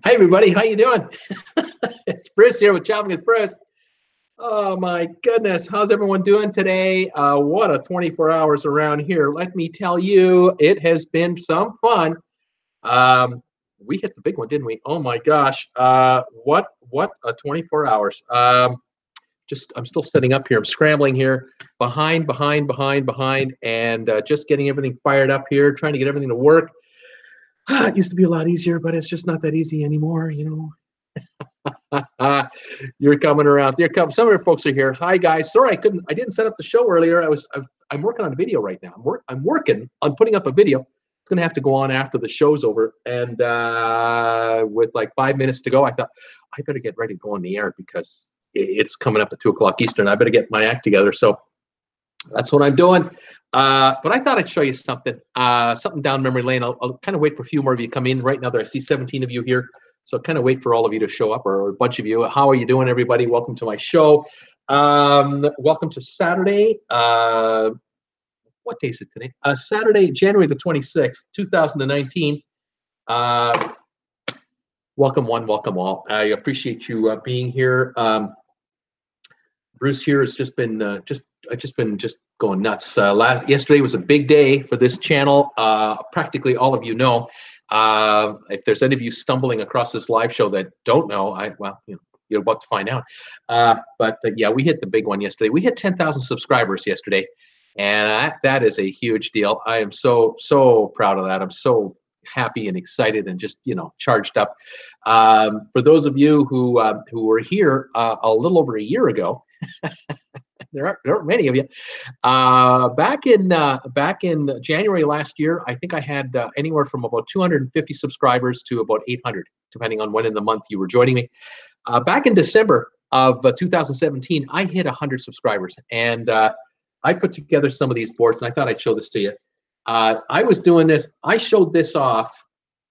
Hi everybody, how you doing? It's Bruce here with Traveling with Bruce. Oh my goodness, how's everyone doing today? What a 24 hours around here. Let me tell you, it has been some fun. We hit the big one, didn't we? Oh my gosh, what a 24 hours. I'm still setting up here. I'm scrambling here, behind, and just getting everything fired up here, trying to get everything to work. It used to be a lot easier, but it's just not that easy anymore, you know. You're coming around. There come some of your folks are here. Hi guys. Sorry I didn't set up the show earlier. I'm working on a video right now. I'm working on putting up a video. It's gonna have to go on after the show's over. And with like 5 minutes to go, I thought I better get ready to go on the air because it's coming up at 2 o'clock Eastern. I better get my act together. So that's what I'm doing. But I thought I'd show you something down memory lane. I'll kind of wait for a few more of you to come in. Right now there I see 17 of you here. So kind of wait for all of you to show up, or a bunch of you. How are you doing, everybody? Welcome to my show. Welcome to Saturday. What day is it today? Saturday, January the 26th, 2019. Welcome one, welcome all. I appreciate you being here. Bruce here has just been going nuts. Yesterday was a big day for this channel. Practically all of you know. If there's any of you stumbling across this live show that don't know, you're about to find out. Yeah, we hit the big one yesterday. We hit 10,000 subscribers yesterday, and that is a huge deal. I am so proud of that. I'm so happy and excited and just charged up. For those of you who were here a little over a year ago. There aren't many of you. Back in January last year, I think I had anywhere from about 250 subscribers to about 800, depending on when in the month you were joining me. Back in December of 2017, I hit 100 subscribers, and I put together some of these boards, and I thought I'd show this to you. I was doing this. I showed this off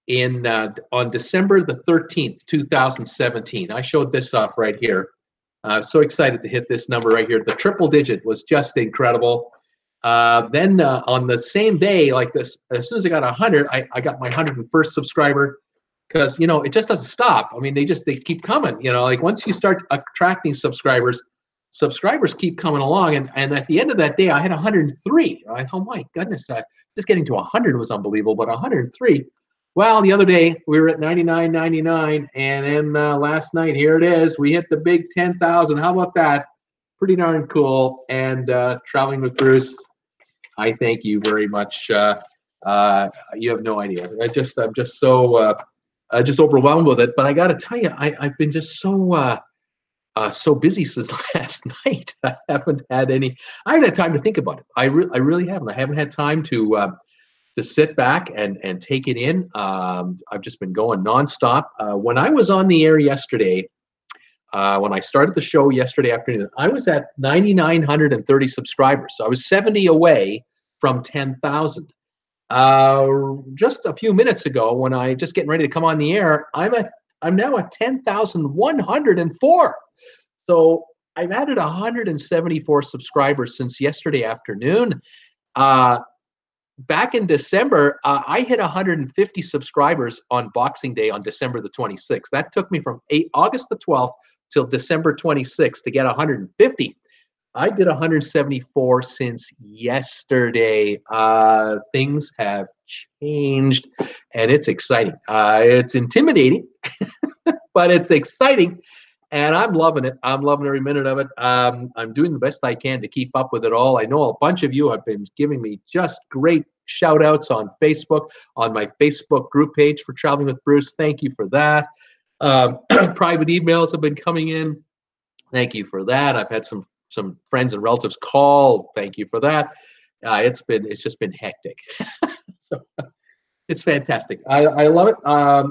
on December the 13th, 2017. I showed this off right here. So excited to hit this number right here. The triple digit was just incredible. Then on the same day, like this, as soon as I got 100, I got my 101st subscriber, because it just doesn't stop. I mean, they keep coming. Like once you start attracting subscribers keep coming along. And at the end of that day, I had 103. Oh my goodness, just getting to 100 was unbelievable, but 103. Well, the other day we were at 99.99, and then last night, here it is. We hit the big 10,000. How about that? Pretty darn cool. And Traveling with Bruce, I thank you very much. You have no idea. I'm just so just overwhelmed with it. But I got to tell you, I've been just so busy since last night. I haven't had time to think about it. I really haven't. I haven't had time to sit back and take it in. I've just been going nonstop. When I was on the air yesterday, when I started the show yesterday afternoon, I was at 9,930 subscribers. So I was 70 away from 10,000. Just a few minutes ago, when I just getting ready to come on the air, I'm now at 10,104. So I've added 174 subscribers since yesterday afternoon. Back in December, I hit 150 subscribers on Boxing Day on December the 26th. That took me from August the 12th till December 26th to get 150. I did 174 since yesterday. Things have changed, and it's exciting. It's intimidating, but it's exciting. And I'm loving it. I'm loving every minute of it. I'm doing the best I can to keep up with it all. I know a bunch of you have been giving me just great shout outs on Facebook, on my Facebook group page for Traveling with Bruce. Thank you for that. Private emails have been coming in. Thank you for that. I've had some friends and relatives call. Thank you for that. It's just been hectic. So it's fantastic. I love it.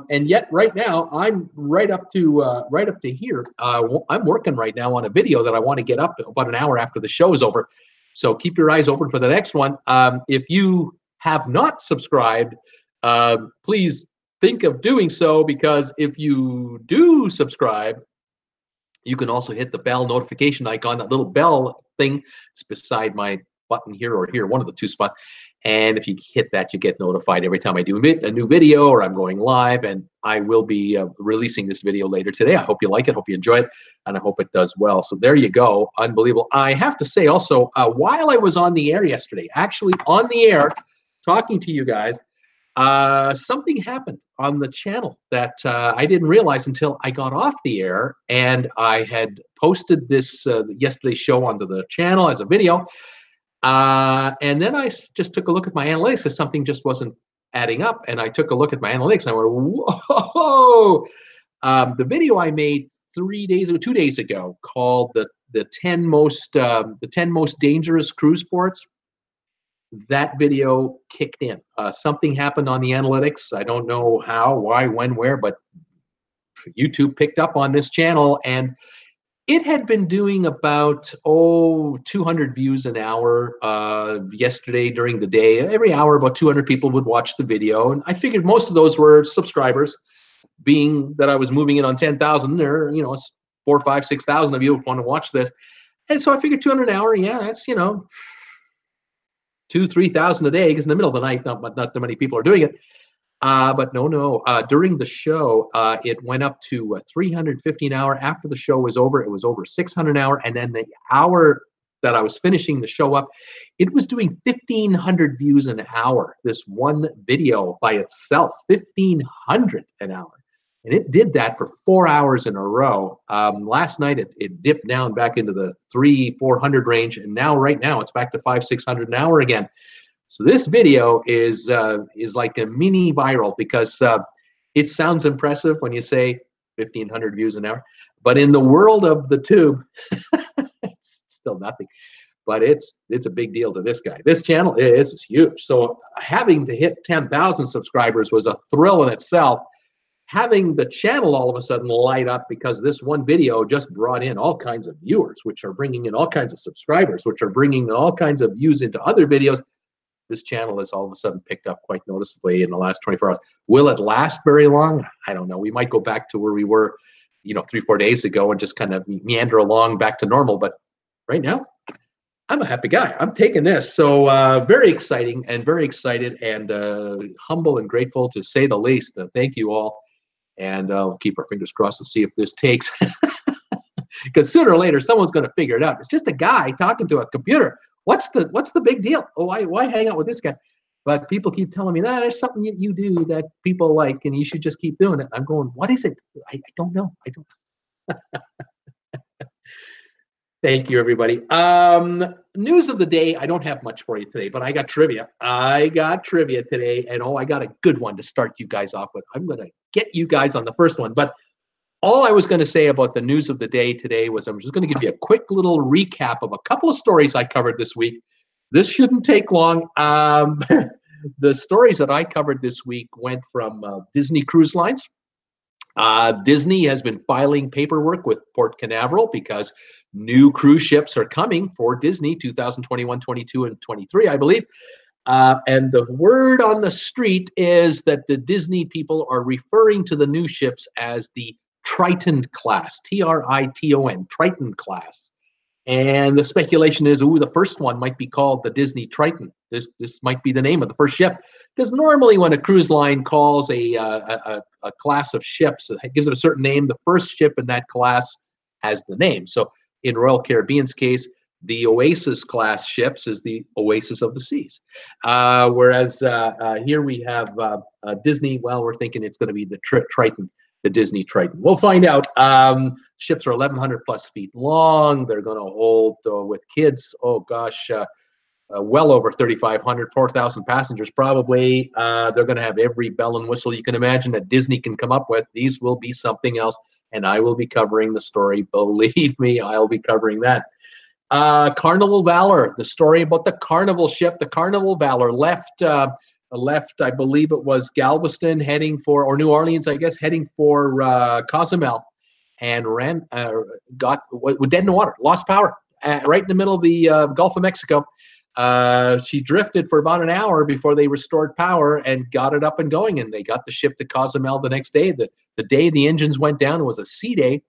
And yet right now I'm right up to here. I'm working right now on a video that I want to get up about an hour after the show is over. So keep your eyes open for the next one. If you have not subscribed, please think of doing so, because if you do subscribe, you can also hit the bell notification icon, that little bell thing. It's beside my button here or here, one of the two spots. And if you hit that, you get notified every time I do a new video or I'm going live. And I will be releasing this video later today. I hope you like it, hope you enjoy it, and I hope it does well. So there you go. Unbelievable. I have to say also, while I was on the air yesterday, actually on the air talking to you guys, something happened on the channel that I didn't realize until I got off the air, and I had posted this yesterday's show onto the channel as a video. And then I just took a look at my analytics because something just wasn't adding up. And I took a look at my analytics and I went, whoa! The video I made 2 days ago, called the 10 most dangerous cruise ports. That video kicked in. Something happened on the analytics. I don't know how, why, when, where, but YouTube picked up on this channel, and it had been doing about 200 views an hour yesterday during the day. Every hour, about 200 people would watch the video, and I figured most of those were subscribers. Being that I was moving in on 10,000, there, 4, 5, 6,000 of you would want to watch this, and so I figured 200 an hour. Yeah, that's 2,000-3,000 a day, because in the middle of the night, not that many people are doing it. But no. During the show, it went up to 350 an hour. After the show was over, it was over 600 an hour. And then the hour that I was finishing the show up, it was doing 1,500 views an hour. This one video by itself, 1,500 an hour. And it did that for 4 hours in a row. Last night, it dipped down back into the 300-400 range. And now, right now, it's back to 500-600 an hour again. So this video is like a mini viral, because it sounds impressive when you say 1,500 views an hour. But in the world of the tube, it's still nothing. But it's a big deal to this guy. This channel is huge. So having to hit 10,000 subscribers was a thrill in itself. Having the channel all of a sudden light up because this one video just brought in all kinds of viewers, which are bringing in all kinds of subscribers, which are bringing in all kinds of views into other videos. This channel has all of a sudden picked up quite noticeably in the last 24 hours. Will it last very long? I don't know. We might go back to where we were, 3-4 days ago and just kind of meander along back to normal. But right now, I'm a happy guy. I'm taking this. So very exciting and very excited and humble and grateful, to say the least. Thank you all. And I'll keep our fingers crossed to see if this takes. Because sooner or later, someone's going to figure it out. It's just a guy talking to a computer. What's the big deal? Oh, why hang out with this guy? But people keep telling me, there's something you do that people like, and you should just keep doing it. I'm going, what is it? I don't know. I don't. Thank you, everybody. News of the day. I don't have much for you today, but I got trivia. Today, and I got a good one to start you guys off with. I'm going to get you guys on the first one, but all I was going to say about the news of the day today was I'm just going to give you a quick little recap of a couple of stories I covered this week. This shouldn't take long. The stories that I covered this week went from Disney Cruise Lines. Disney has been filing paperwork with Port Canaveral because new cruise ships are coming for Disney 2021, 22, and 23, I believe. And the word on the street is that the Disney people are referring to the new ships as the Triton class, Triton, Triton class. And the speculation is, the first one might be called the Disney Triton. This might be the name of the first ship. Because normally when a cruise line calls a class of ships, it gives it a certain name. The first ship in that class has the name. So in Royal Caribbean's case, the Oasis class ships is the Oasis of the Seas. Whereas here we have Disney, we're thinking it's going to be the Triton. The Disney Triton. We'll find out. Ships are 1,100 plus feet long. They're going to hold, with kids, well over 3,500, 4,000 passengers probably. They're going to have every bell and whistle you can imagine that Disney can come up with. These will be something else, and I will be covering the story. Believe me, I'll be covering that. Carnival Valor, the story about the Carnival ship. The Carnival Valor left, I believe it was Galveston, or New Orleans, I guess, heading for Cozumel, and got dead in the water, lost power right in the middle of the Gulf of Mexico. She drifted for about an hour before they restored power and got it up and going, and they got the ship to Cozumel the next day. The day the engines went down, it was a sea day,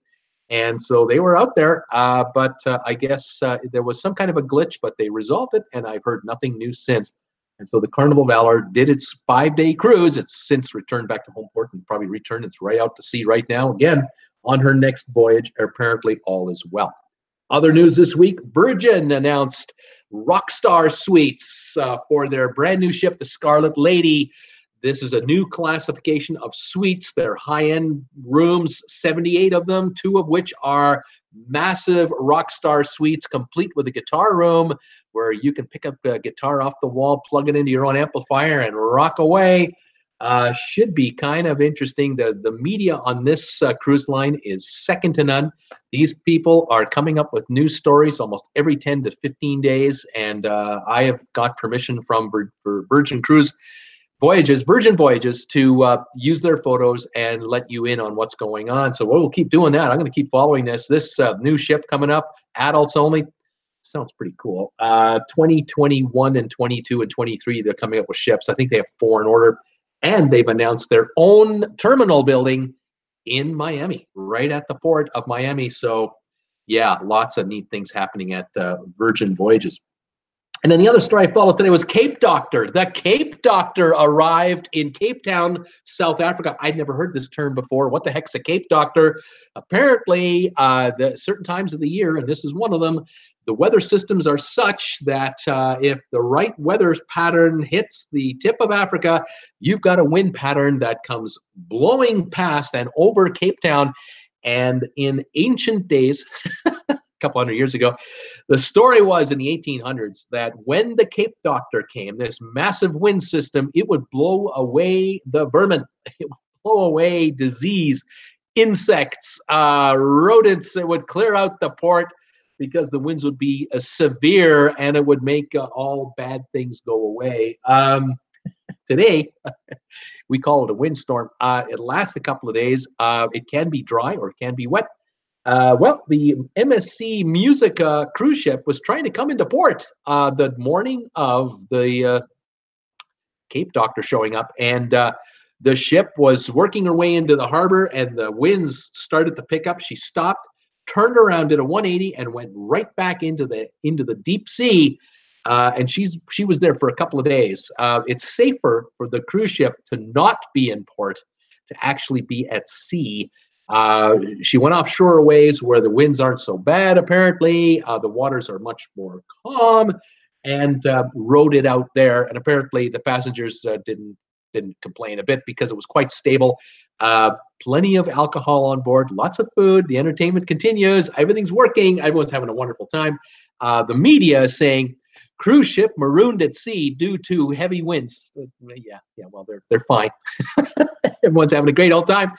and so they were out there, but I guess there was some kind of a glitch, but they resolved it, and I've heard nothing new since. And so the Carnival Valor did its 5-day cruise. It's since returned back to home port and probably returned. It's right out to sea right now. Again, on her next voyage, apparently all is well. Other news this week, Virgin announced Rockstar suites for their brand new ship, the Scarlet Lady. This is a new classification of suites. They're high-end rooms, 78 of them, 2 of which are massive Rockstar suites, complete with a guitar room where you can pick up a guitar off the wall, plug it into your own amplifier, and rock away. Should be kind of interesting. The media on this cruise line is second to none. These people are coming up with new stories almost every 10 to 15 days, and I have got permission from Virgin Voyages to use their photos and let you in on what's going on. So we'll keep doing that. I'm going to keep following this. This new ship coming up, adults only. Sounds pretty cool. 2021 and 22 and 23, they're coming up with ships. I think they have 4 in order. And they've announced their own terminal building in Miami, right at the port of Miami. So, yeah, lots of neat things happening at Virgin Voyages. And then the other story I followed today was Cape Doctor. The Cape Doctor arrived in Cape Town, South Africa. I'd never heard this term before. What the heck's a Cape Doctor? Apparently, the certain times of the year, and this is one of them, the weather systems are such that if the right weather pattern hits the tip of Africa, you've got a wind pattern that comes blowing past and over Cape Town. And in ancient days, a couple hundred years ago, the story was in the 1800s that when the Cape Doctor came, this massive wind system, it would blow away the vermin. It would blow away disease, insects, rodents. It would clear out the port, because the winds would be severe and it would make all bad things go away. Today, we call it a windstorm. It lasts a couple of days. It can be dry or it can be wet. Well, the MSC Music cruise ship was trying to come into port the morning of the Cape Doctor showing up, and the ship was working her way into the harbor and the winds started to pick up. She stopped, turned around, did a 180, and went right back into the deep sea. And she was there for a couple of days. It's safer for the cruise ship to not be in port, to actually be at sea. She went offshore a ways where the winds aren't so bad. Apparently, the waters are much more calm, and rode it out there. And apparently, the passengers didn't complain a bit because it was quite stable. Plenty of alcohol on board, lots of food, the entertainment continues, everything's working, everyone's having a wonderful time. The media is saying, cruise ship marooned at sea due to heavy winds. Yeah, well, they're fine. Everyone's having a great old time.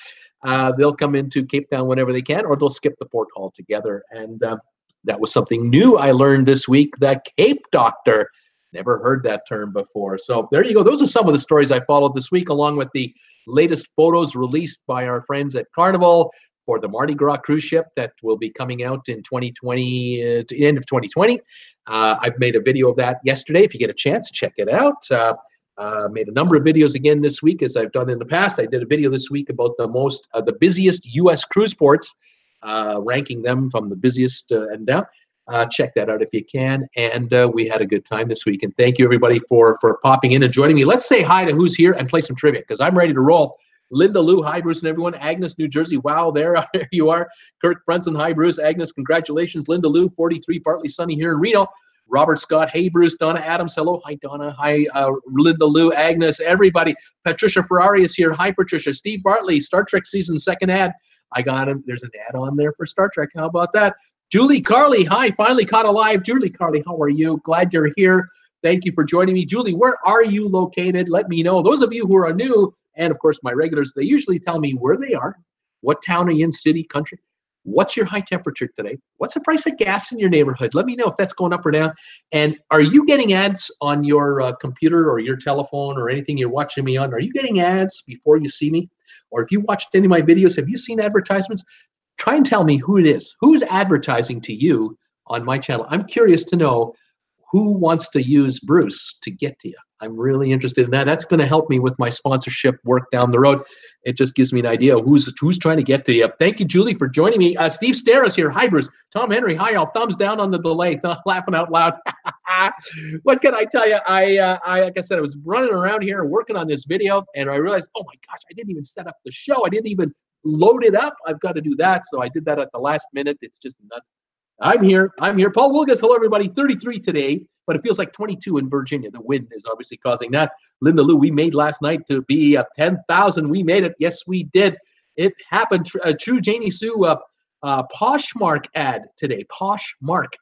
They'll come into Cape Town whenever they can, or they'll skip the port altogether. And that was something new I learned this week, the Cape Doctor. Never heard that term before. So there you go. Those are some of the stories I followed this week, along with the latest photos released by our friends at Carnival for the Mardi Gras cruise ship that will be coming out in 2020, to the end of 2020. I've made a video of that yesterday. If you get a chance, check it out. Made a number of videos again this week, as I've done in the past. I did a video this week about the busiest U.S. cruise ports, ranking them from the busiest and down. Check that out if you can. And we had a good time this week. And thank you, everybody, for popping in and joining me. Let's say hi to who's here and play some trivia, because I'm ready to roll. Linda Lou, hi, Bruce and everyone. Agnes, New Jersey, wow, there you are. Kirk Brunson, hi, Bruce. Agnes, congratulations. Linda Lou, 43, partly sunny here in Reno. Robert Scott, hey, Bruce. Donna Adams, hello. Hi, Donna. Hi, Linda Lou, Agnes, everybody. Patricia Ferrari is here. Hi, Patricia. Steve Bartley, Star Trek season 2nd ad. I got him. There's an ad on there for Star Trek. How about that? Julie Carley, hi, finally caught alive. Julie Carley, how are you? Glad you're here. Thank you for joining me. Julie, where are you located? Let me know. Those of you who are new, and of course my regulars, they usually tell me where they are. What town are you in, city, country? What's your high temperature today? What's the price of gas in your neighborhood? Let me know if that's going up or down. And are you getting ads on your computer or your telephone or anything you're watching me on? Are you getting ads before you see me? Or if you watched any of my videos, have you seen advertisements? Try and tell me who it is. Who's advertising to you on my channel? I'm curious to know who wants to use Bruce to get to you. I'm really interested in that. That's going to help me with my sponsorship work down the road. it just gives me an idea of who's trying to get to you. Thank you, Julie, for joining me. Steve Steris here. Hi, Bruce. Tom Henry. Hi, all. Thumbs down on the delay. Laughing out loud. What can I tell you? I like I said, I was running around here working on this video, and I realized, oh my gosh, I didn't even set up the show. I didn't even load it up. I've got to do that. So I did that at the last minute. It's just nuts. I'm here. Paul Wilgus. Hello, everybody. 33 today, but it feels like 22 in Virginia. The wind is obviously causing that. Linda Lou, we made last night to be 10,000. We made it. Yes, we did. It happened. True Janie Sue, Poshmark ad today. Poshmark.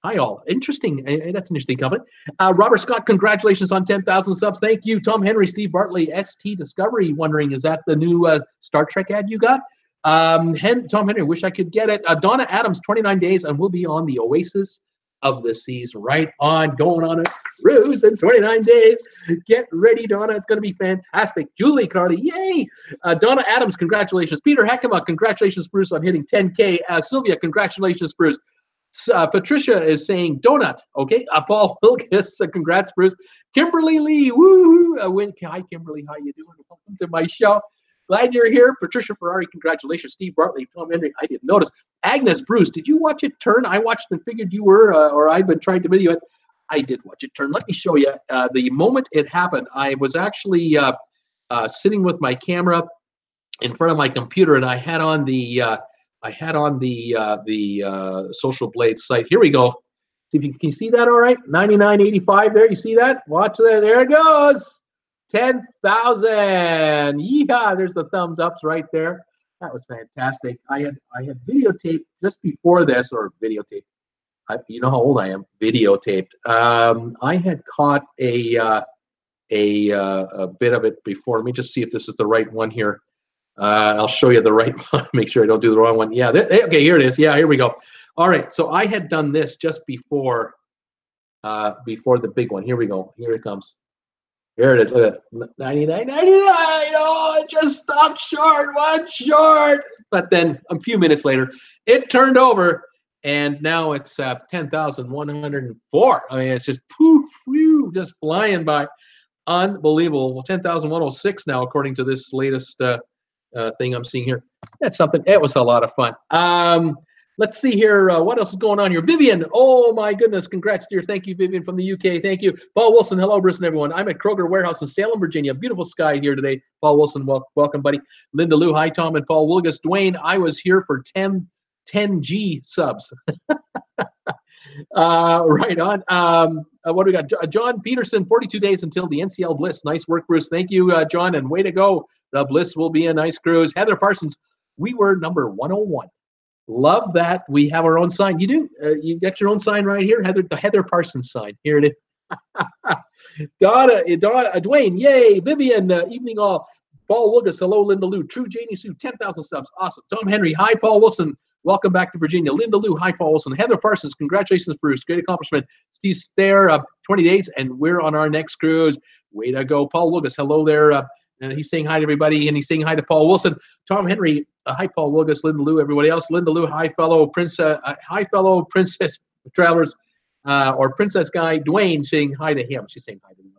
Hi, all. Interesting. That's an interesting company. Robert Scott, congratulations on 10,000 subs. Thank you. Tom Henry, Steve Bartley, ST Discovery, wondering, is that the new Star Trek ad you got? Tom Henry, wish I could get it. Donna Adams, 29 days, and we'll be on the Oasis of the Seas. Right on, going on a cruise in 29 days. Get ready, Donna. It's going to be fantastic. Julie Carly, yay. Donna Adams, congratulations. Peter Heckema, congratulations, Bruce, on hitting 10K. Sylvia, congratulations, Bruce. Patricia is saying donut. Okay. Paul Wilkes, congrats, Bruce. Kimberly Lee, woo! Hi, Kimberly. How you doing? Welcome to my show. Glad you're here. Patricia Ferrari, congratulations. Steve Bartley, Tom Henry, I didn't notice. Agnes, Bruce, did you watch it turn? I watched and figured you were, or I'd been trying to video it. I did watch it turn. Let me show you. The moment it happened, I was actually sitting with my camera in front of my computer, and I had on the Social Blade site. Here we go. See if you can see that all right. 99.85 there. You see that? Watch that. There it goes. 10,000. Yeehaw. There's the thumbs ups right there. That was fantastic. I had videotaped just before this, or videotaped. You know how old I am. Videotaped. I had caught a bit of it before. Let me just see if this is the right one here. I'll show you the right one. Make sure I don't do the wrong one. Yeah. Okay. Here it is. Yeah. Here we go. All right. So I had done this just before the big one. Here we go. Here it comes. Here it is. Look at it. 99.99. Oh, it just stopped short. One short. But then a few minutes later, it turned over, and now it's 10,104. I mean, it's just poof, whew, just flying by. Unbelievable. Well, 10,106 now, according to this latest thing I'm seeing here. That's something. It was a lot of fun. Let's see here. What else is going on here? Vivian. Oh, my goodness. Congrats, dear. Thank you, Vivian, from the UK. Thank you. Paul Wilson. Hello, Bruce and everyone. I'm at Kroger Warehouse in Salem, Virginia. Beautiful sky here today. Paul Wilson, welcome, buddy. Linda Lou. Hi, Tom and Paul Wilgus. Dwayne, I was here for 10G subs. Right on. What do we got? John Peterson, 42 days until the NCL Bliss. Nice work, Bruce. Thank you, John, and way to go. The Bliss will be a nice cruise. Heather Parsons, we were number 101. Love that. We have our own sign. You do. You got your own sign right here, Heather. The Heather Parsons sign. Here it is. Donna, Dwayne, yay. Vivian, evening all. Paul Wilgus, hello, Linda Lou. True Janie Sue, 10,000 subs. Awesome. Tom Henry, hi, Paul Wilson. Welcome back to Virginia. Linda Lou, hi, Paul Wilson. Heather Parsons, congratulations, Bruce. Great accomplishment. Steve Stair, 20 days, and we're on our next cruise. Way to go. Paul Wilgus, hello there. He's saying hi to everybody, and he's saying hi to Paul Wilson. Tom Henry, hi, Paul Wilgus, Linda Lou, everybody else. Linda Lou, hi, fellow princess travelers, or princess guy. Dwayne saying hi to him. She's saying hi to Dwayne.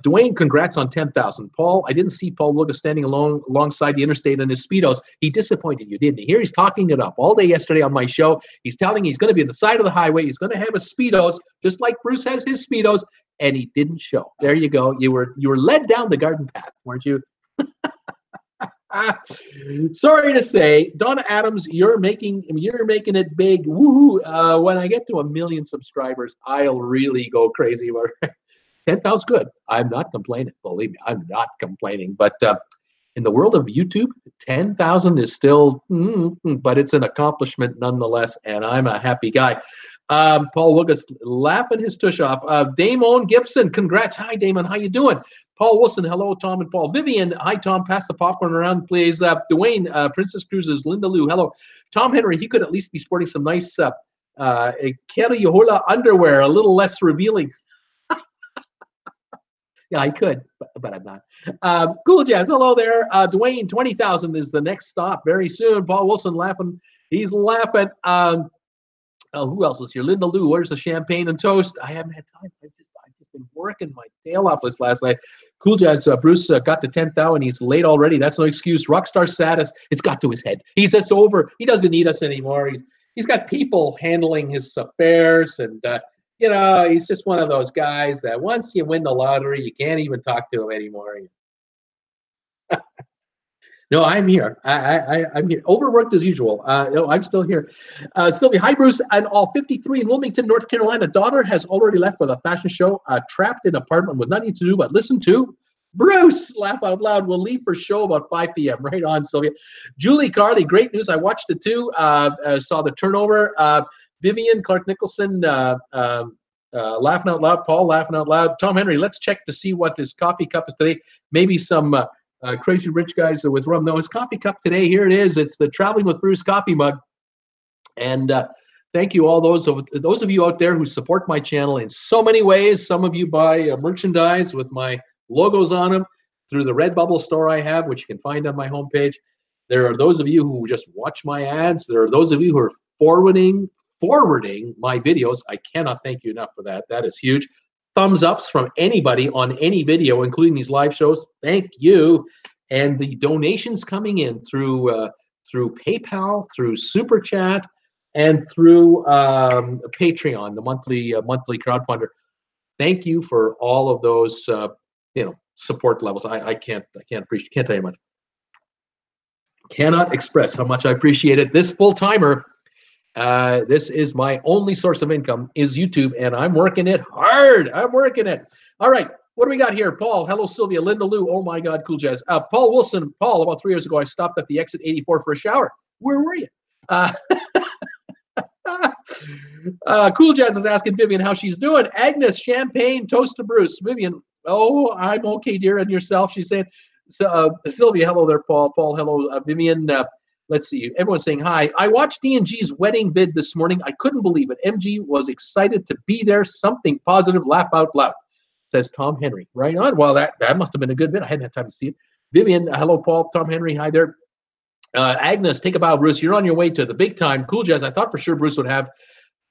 Dwayne, congrats on 10,000. Paul, I didn't see Paul Wilgus standing alongside the interstate in his Speedos. He disappointed you, didn't he? Here he's talking it up all day yesterday on my show. He's telling he's going to be on the side of the highway. He's going to have his Speedos, just like Bruce has his Speedos. And he didn't show. There you go. You were led down the garden path, weren't you? Sorry to say, Donna Adams, you're making it big. Woohoo! When I get to 1 million subscribers, I'll really go crazy. 10,000 good. I'm not complaining. Believe me, I'm not complaining. But in the world of YouTube, 10,000 is still, but it's an accomplishment nonetheless. And I'm a happy guy. Paul Wilgus laughing his tush off. Damon Gibson, congrats. Hi, Damon. How you doing? Paul Wilson, hello, Tom and Paul. Vivian, hi, Tom. Pass the popcorn around, please. Dwayne, Princess Cruises. Linda Lou, hello. Tom Henry, he could at least be sporting some nice Keriohola underwear, a little less revealing. Yeah, I could, but I'm not. Cool Jazz, hello there. Dwayne, 20,000 is the next stop very soon. Paul Wilson laughing. He's laughing. Who else is here? Linda Lou, where's the champagne and toast? I haven't had time. I've just been working my tail off this last night. Cool Jazz, Bruce got to 10,000 and he's late already. That's no excuse. Rockstar status, it's got to his head. He's just over. He doesn't need us anymore. He's got people handling his affairs, and you know, he's just one of those guys that once you win the lottery, you can't even talk to him anymore. No, I'm here. I'm here. Overworked as usual. No, I'm still here. Sylvia, hi, Bruce. And all 53 in Wilmington, North Carolina. Daughter has already left for the fashion show. Trapped in an apartment with nothing to do but listen to Bruce. Laugh out loud. We'll leave for show about 5 p.m. Right on, Sylvia. Julie Carly, great news. I watched it too. Saw the turnover. Vivian, Clark Nicholson, laughing out loud. Paul, laughing out loud. Tom Henry, let's check to see what his coffee cup is today. Maybe some crazy rich guys with rum. No, his coffee cup today, here it is. It's the Traveling with Bruce coffee mug. And thank you all those of you out there who support my channel in so many ways. Some of you buy merchandise with my logos on them through the RedBubble store I have, which you can find on my homepage. There are those of you who just watch my ads. There are those of you who are forwarding my videos. I cannot thank you enough for that. That is huge. Thumbs ups from anybody on any video, including these live shows. Thank you. And the donations coming in through PayPal, through Super Chat, and through Patreon, the monthly crowdfunder. Thank you for all of those support levels. I can't appreciate, can't tell you much. Cannot express how much I appreciate it. This full timer. This is my only source of income is YouTube, and I'm working it hard. I'm working it. All right, what do we got here? Paul, hello, Sylvia, Linda Lou. Oh my God, Cool Jazz. Paul Wilson, Paul, about 3 years ago, I stopped at the exit 84 for a shower. Where were you? Cool Jazz is asking Vivian how she's doing. Agnes, champagne, toast to Bruce. Vivian, oh, I'm okay, dear, and yourself? She's saying. So, Sylvia, hello there, Paul. Paul, hello, Vivian. Let's see. Everyone's saying hi. I watched D&G's wedding vid this morning. I couldn't believe it. MG was excited to be there. Something positive. Laugh out loud. Says Tom Henry. Right on. Well, that must have been a good vid. I hadn't had time to see it. Vivian, hello, Paul. Tom Henry, hi there. Agnes, take a bow, Bruce. You're on your way to the big time. Cool Jazz. I thought for sure Bruce would have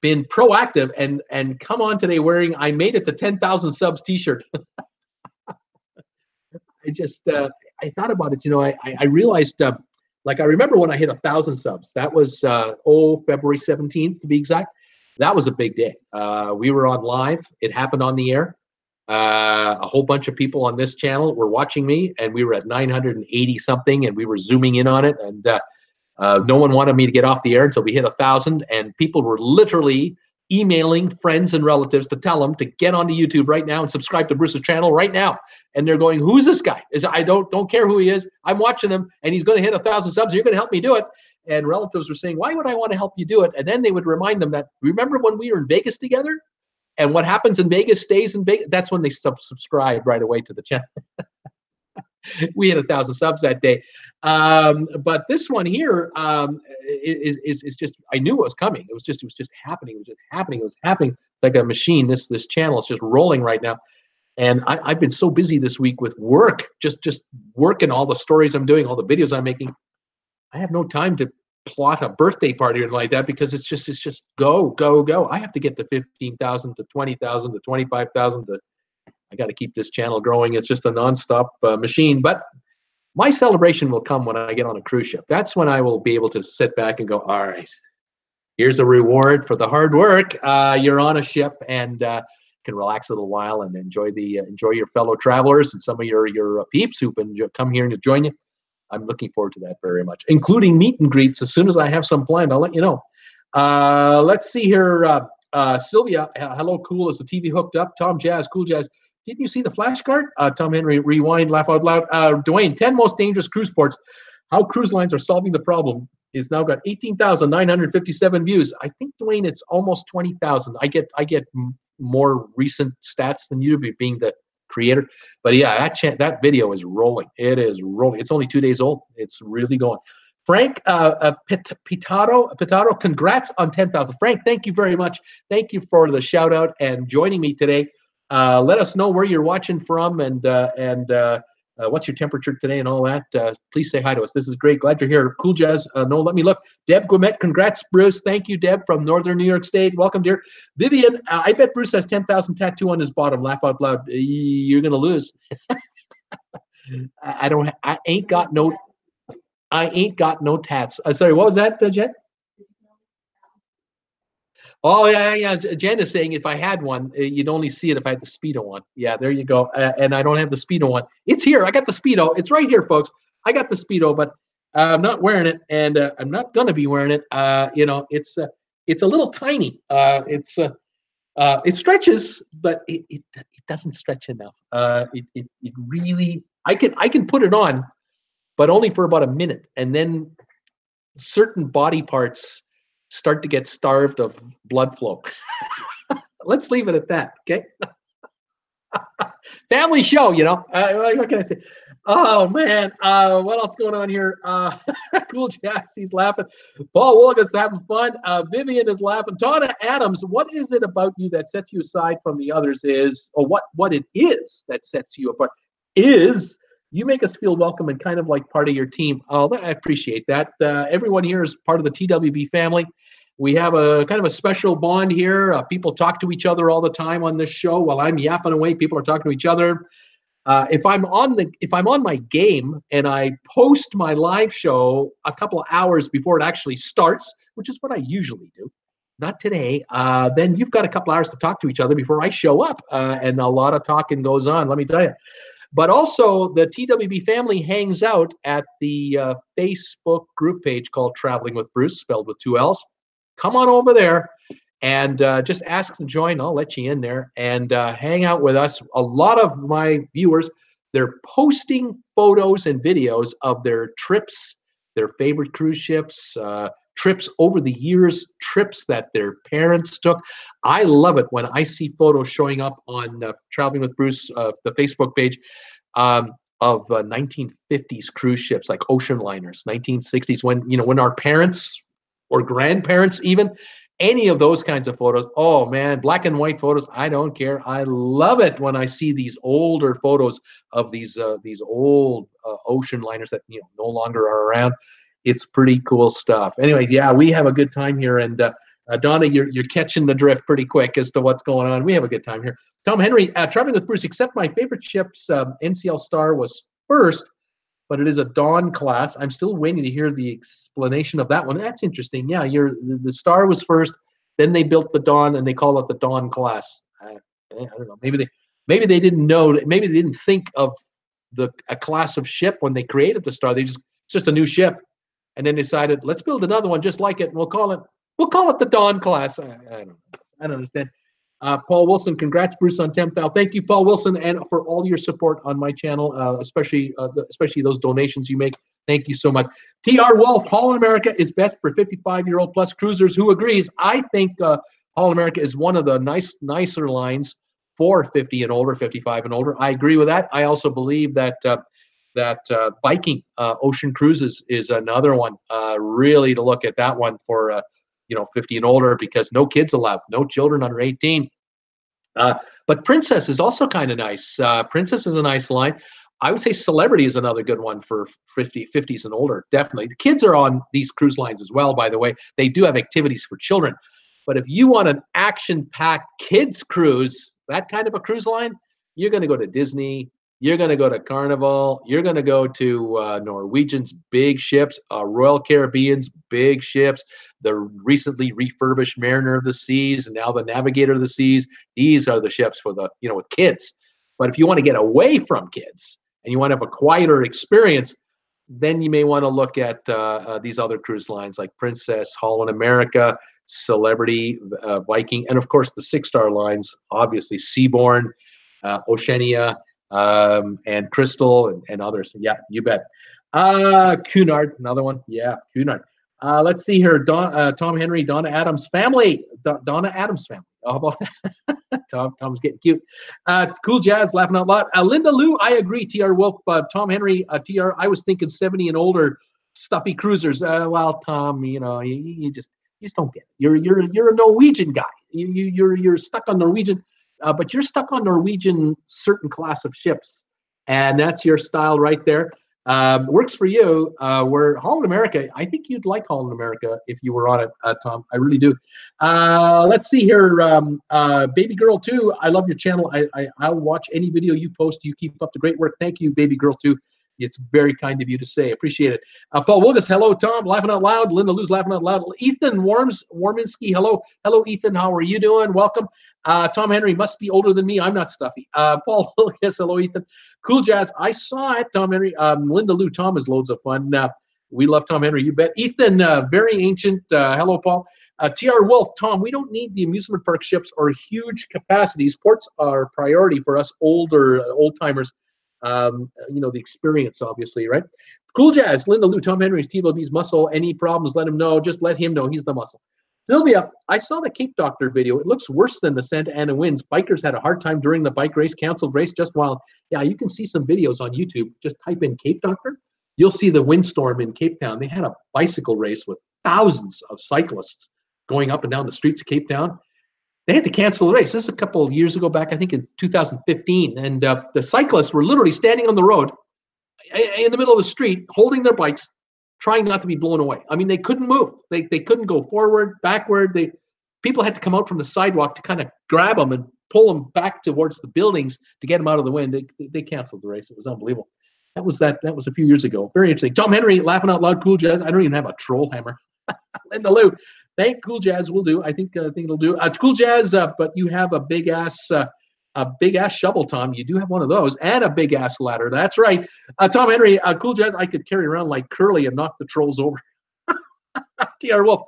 been proactive and come on today wearing I made it to 10,000 subs T-shirt. I just I thought about it. You know, I realized. Like, I remember when I hit 1,000 subs. That was, February 17th, to be exact. That was a big day. We were on live. It happened on the air. A whole bunch of people on this channel were watching me, and we were at 980-something, and we were zooming in on it. And no one wanted me to get off the air until we hit 1,000, and people were literally emailing friends and relatives to tell them to get onto YouTube right now and subscribe to Bruce's channel right now. And they're going, who's this guy? I don't care who he is. I'm watching him, and he's going to hit 1,000 subs. You're going to help me do it. And relatives were saying, why would I want to help you do it? And then they would remind them that, remember when we were in Vegas together? And what happens in Vegas stays in Vegas. That's when they subscribe right away to the channel. We had 1,000 subs that day. But this one here is just, I knew it was coming. It was just happening. It was just happening. It was happening like a machine. This channel is just rolling right now. And I've been so busy this week with work, just working all the stories I'm doing, all the videos I'm making. I have no time to plot a birthday party or anything like that because it's just go, go, go. I have to get to 15,000 to 20,000 to 25,000 to. I got to keep this channel growing. It's just a nonstop machine. But my celebration will come when I get on a cruise ship. That's when I will be able to sit back and go, all right, here's a reward for the hard work. You're on a ship and can relax a little while and enjoy your fellow travelers and some of your peeps who can come here and join you. I'm looking forward to that very much, including meet and greets. As soon as I have some planned, I'll let you know. Let's see here. Sylvia, hello, cool. Is the TV hooked up? Tom Jazz, Cool Jazz. Didn't you see the flashcard? Tom Henry, rewind, laugh out loud. Dwayne, 10 most dangerous cruise ports. How cruise lines are solving the problem. It's now got 18,957 views. I think, Dwayne, it's almost 20,000. I get more recent stats than you, being the creator. But yeah, that video is rolling. It is rolling. It's only 2 days old. It's really going. Frank Pitaro, congrats on 10,000. Frank, thank you very much. Thank you for the shout out and joining me today. Let us know where you're watching from and what's your temperature today and all that. Please say hi to us. This is great. Glad you're here. Cool Jazz. No, let me look. Deb Guimet, congrats, Bruce. Thank you, Deb, from Northern New York State. Welcome, dear. Vivian, I bet Bruce has 10,000 tattoo on his bottom. Laugh out loud. You're going to lose. I don't. I ain't got no. I ain't got no tats. Sorry, what was that, Jen? Oh yeah. Jen is saying if I had one, you'd only see it if I had the Speedo one. Yeah, there you go. And I don't have the Speedo one. It's here. I got the Speedo. It's right here, folks. I got the Speedo, but I'm not wearing it, and I'm not gonna be wearing it. It's a little tiny. It stretches, but it doesn't stretch enough. It really. I can put it on, but only for about a minute, and then certain body parts start to get starved of blood flow. Let's leave it at that, okay? Family show, what can I say? Oh man, what else going on here? Cool Jazz, he's laughing. Paul Wilgus having fun. Vivian is laughing. Donna Adams, what is it about you that sets you aside from the others? Or what it is that sets you apart is you make us feel welcome and kind of like part of your team. Oh, I appreciate that. Everyone here is part of the TWB family. We have a kind of a special bond here. People talk to each other all the time on this show. While I'm yapping away, people are talking to each other. If I'm on my game and I post my live show a couple of hours before it actually starts, which is what I usually do, not today, then you've got a couple hours to talk to each other before I show up, and a lot of talking goes on, let me tell you. But also, the TWB family hangs out at the Facebook group page called Traveling with Bruce, spelled with 2 L's. Come on over there and just ask to join. I'll let you in there and hang out with us. A lot of my viewers, they're posting photos and videos of their trips, their favorite cruise ships, trips over the years, trips that their parents took. I love it when I see photos showing up on Traveling with Bruce, the Facebook page, of 1950s cruise ships like ocean liners, 1960s, when our parents or grandparents, even any of those kinds of photos. Oh man, black and white photos. I don't care. I love it when I see these older photos of these old ocean liners that no longer are around. It's pretty cool stuff. Anyway, yeah, we have a good time here, and Donna, you're catching the drift pretty quick as to what's going on. We have a good time here. Tom Henry, Traveling with Bruce. Except my favorite ships, NCL Star was first, but it is a Dawn class. I'm still waiting to hear the explanation of that one. That's interesting. Yeah, the Star was first, then they built the Dawn, and they call it the Dawn class. I don't know. Maybe they didn't know. Maybe they didn't think of a class of ship when they created the Star. It's just a new ship, and then decided let's build another one just like it, and we'll call it the Dawn class. I don't understand. Paul Wilson, congrats, Bruce, on 10,000. Thank you, Paul Wilson, and for all your support on my channel, especially those donations you make. Thank you so much. TR Wolf, Holland America is best for 55-year-old plus cruisers. Who agrees? I think Holland America is one of the nicer lines for 50 and older, 55 and older. I agree with that. I also believe that Viking Ocean Cruises is another one, really to look at that one for 50 and older, because no kids allowed, no children under 18. But Princess is also kind of nice. Princess is a nice line. I would say Celebrity is another good one for 50s and older, definitely. The kids are on these cruise lines as well, by the way. They do have activities for children. But if you want an action-packed kids cruise, that kind of a cruise line, you're going to go to Disney, you're going to go to Carnival, you're going to go to Norwegian's big ships, Royal Caribbean's big ships, the recently refurbished Mariner of the Seas, and now the Navigator of the Seas. These are the ships for the, with kids. But if you want to get away from kids and you want to have a quieter experience, then you may want to look at these other cruise lines like Princess, Holland America, Celebrity, Viking, and of course the 6-star lines, obviously Seabourn, Oceania, and Crystal and others. Yeah, you bet. Cunard, another one. Yeah, Cunard. Let's see here. Tom Henry, Donna Adams family. Donna Adams family. How about that? Tom's getting cute. Cool Jazz, laughing out loud. Linda Lou, I agree. TR Wolf, Tom Henry, TR. I was thinking 70 and older, stuffy cruisers. Well, Tom, you just don't get it. You're a Norwegian guy. You're stuck on Norwegian. But you're stuck on Norwegian certain class of ships, and that's your style right there. Works for you. We're Holland America. I think you'd like Holland America if you were on it, Tom. I really do. Let's see here. Baby Girl 2, I love your channel. I'll watch any video you post. You keep up the great work. Thank you, Baby Girl 2. It's very kind of you to say. Appreciate it. Paul Wilgus, hello, Tom. Laughing out loud. Linda Lou's laughing out loud. Ethan Warminski, hello. Hello, Ethan. How are you doing? Welcome. Tom Henry must be older than me. I'm not stuffy. Paul Wilgus, hello, Ethan. Cool Jazz, I saw it, Tom Henry. Linda Lou, Tom is loads of fun. We love Tom Henry, you bet. Ethan, very ancient. Hello, Paul. TR Wolf, Tom, we don't need the amusement park ships or huge capacities. Ports are priority for us old timers. You know, the experience, obviously, right? Cool Jazz, Linda Lou, Tom Henry's TWB's muscle. Any problems, let him know. Just let him know. He's the muscle. Sylvia, I saw the Cape Doctor video. It looks worse than the Santa Ana winds. Bikers had a hard time during the bike race, canceled race just while. Yeah, you can see some videos on YouTube. Just type in Cape Doctor. You'll see the windstorm in Cape Town. They had a bicycle race with thousands of cyclists going up and down the streets of Cape Town. They had to cancel the race. This is a couple of years ago back, I think in 2015. And the cyclists were literally standing on the road in the middle of the street, holding their bikes, trying not to be blown away. I mean, they couldn't move. They couldn't go forward, backward. People had to come out from the sidewalk to kind of grab them and pull them back towards the buildings to get them out of the wind. They canceled the race. It was unbelievable. That was a few years ago. Very interesting. Tom Henry, laughing out loud, Cool Jazz. I don't even have a troll hammer. Linda Lou, thank Cool Jazz. Will do. I think it'll do. Cool Jazz, but you have a big ass shovel, Tom. You do have one of those, and a big ass ladder. That's right. Tom Henry, Cool Jazz. I could carry around like Curly and knock the trolls over. TR Wolf,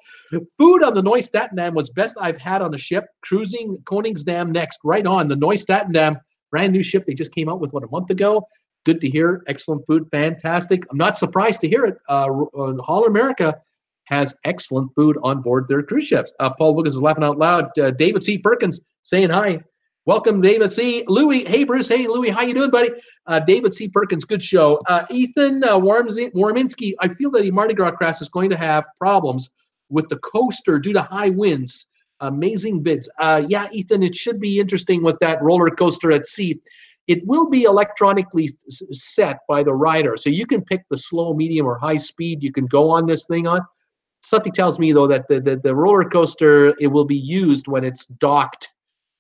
food on the Neustadt Dam was best I've had on a ship. Cruising Koningsdam next. Right on the Neustadt Dam, brand new ship they just came out with a month ago. Good to hear. Excellent food, fantastic. I'm not surprised to hear it. Holland America has excellent food on board their cruise ships. Paul Wilkins is laughing out loud. David C. Perkins saying hi. Welcome, David C. Louis, hey, Bruce. Hey, Louis, how you doing, buddy? David C. Perkins, good show. Ethan Warminski, I feel that the Mardi Gras Crash is going to have problems with the coaster due to high winds. Amazing vids. Yeah, Ethan, it should be interesting with that roller coaster at sea. It will be electronically set by the rider, so you can pick the slow, medium, or high speed you can go on this thing on. Something tells me, though, that the roller coaster, it will be used when it's docked.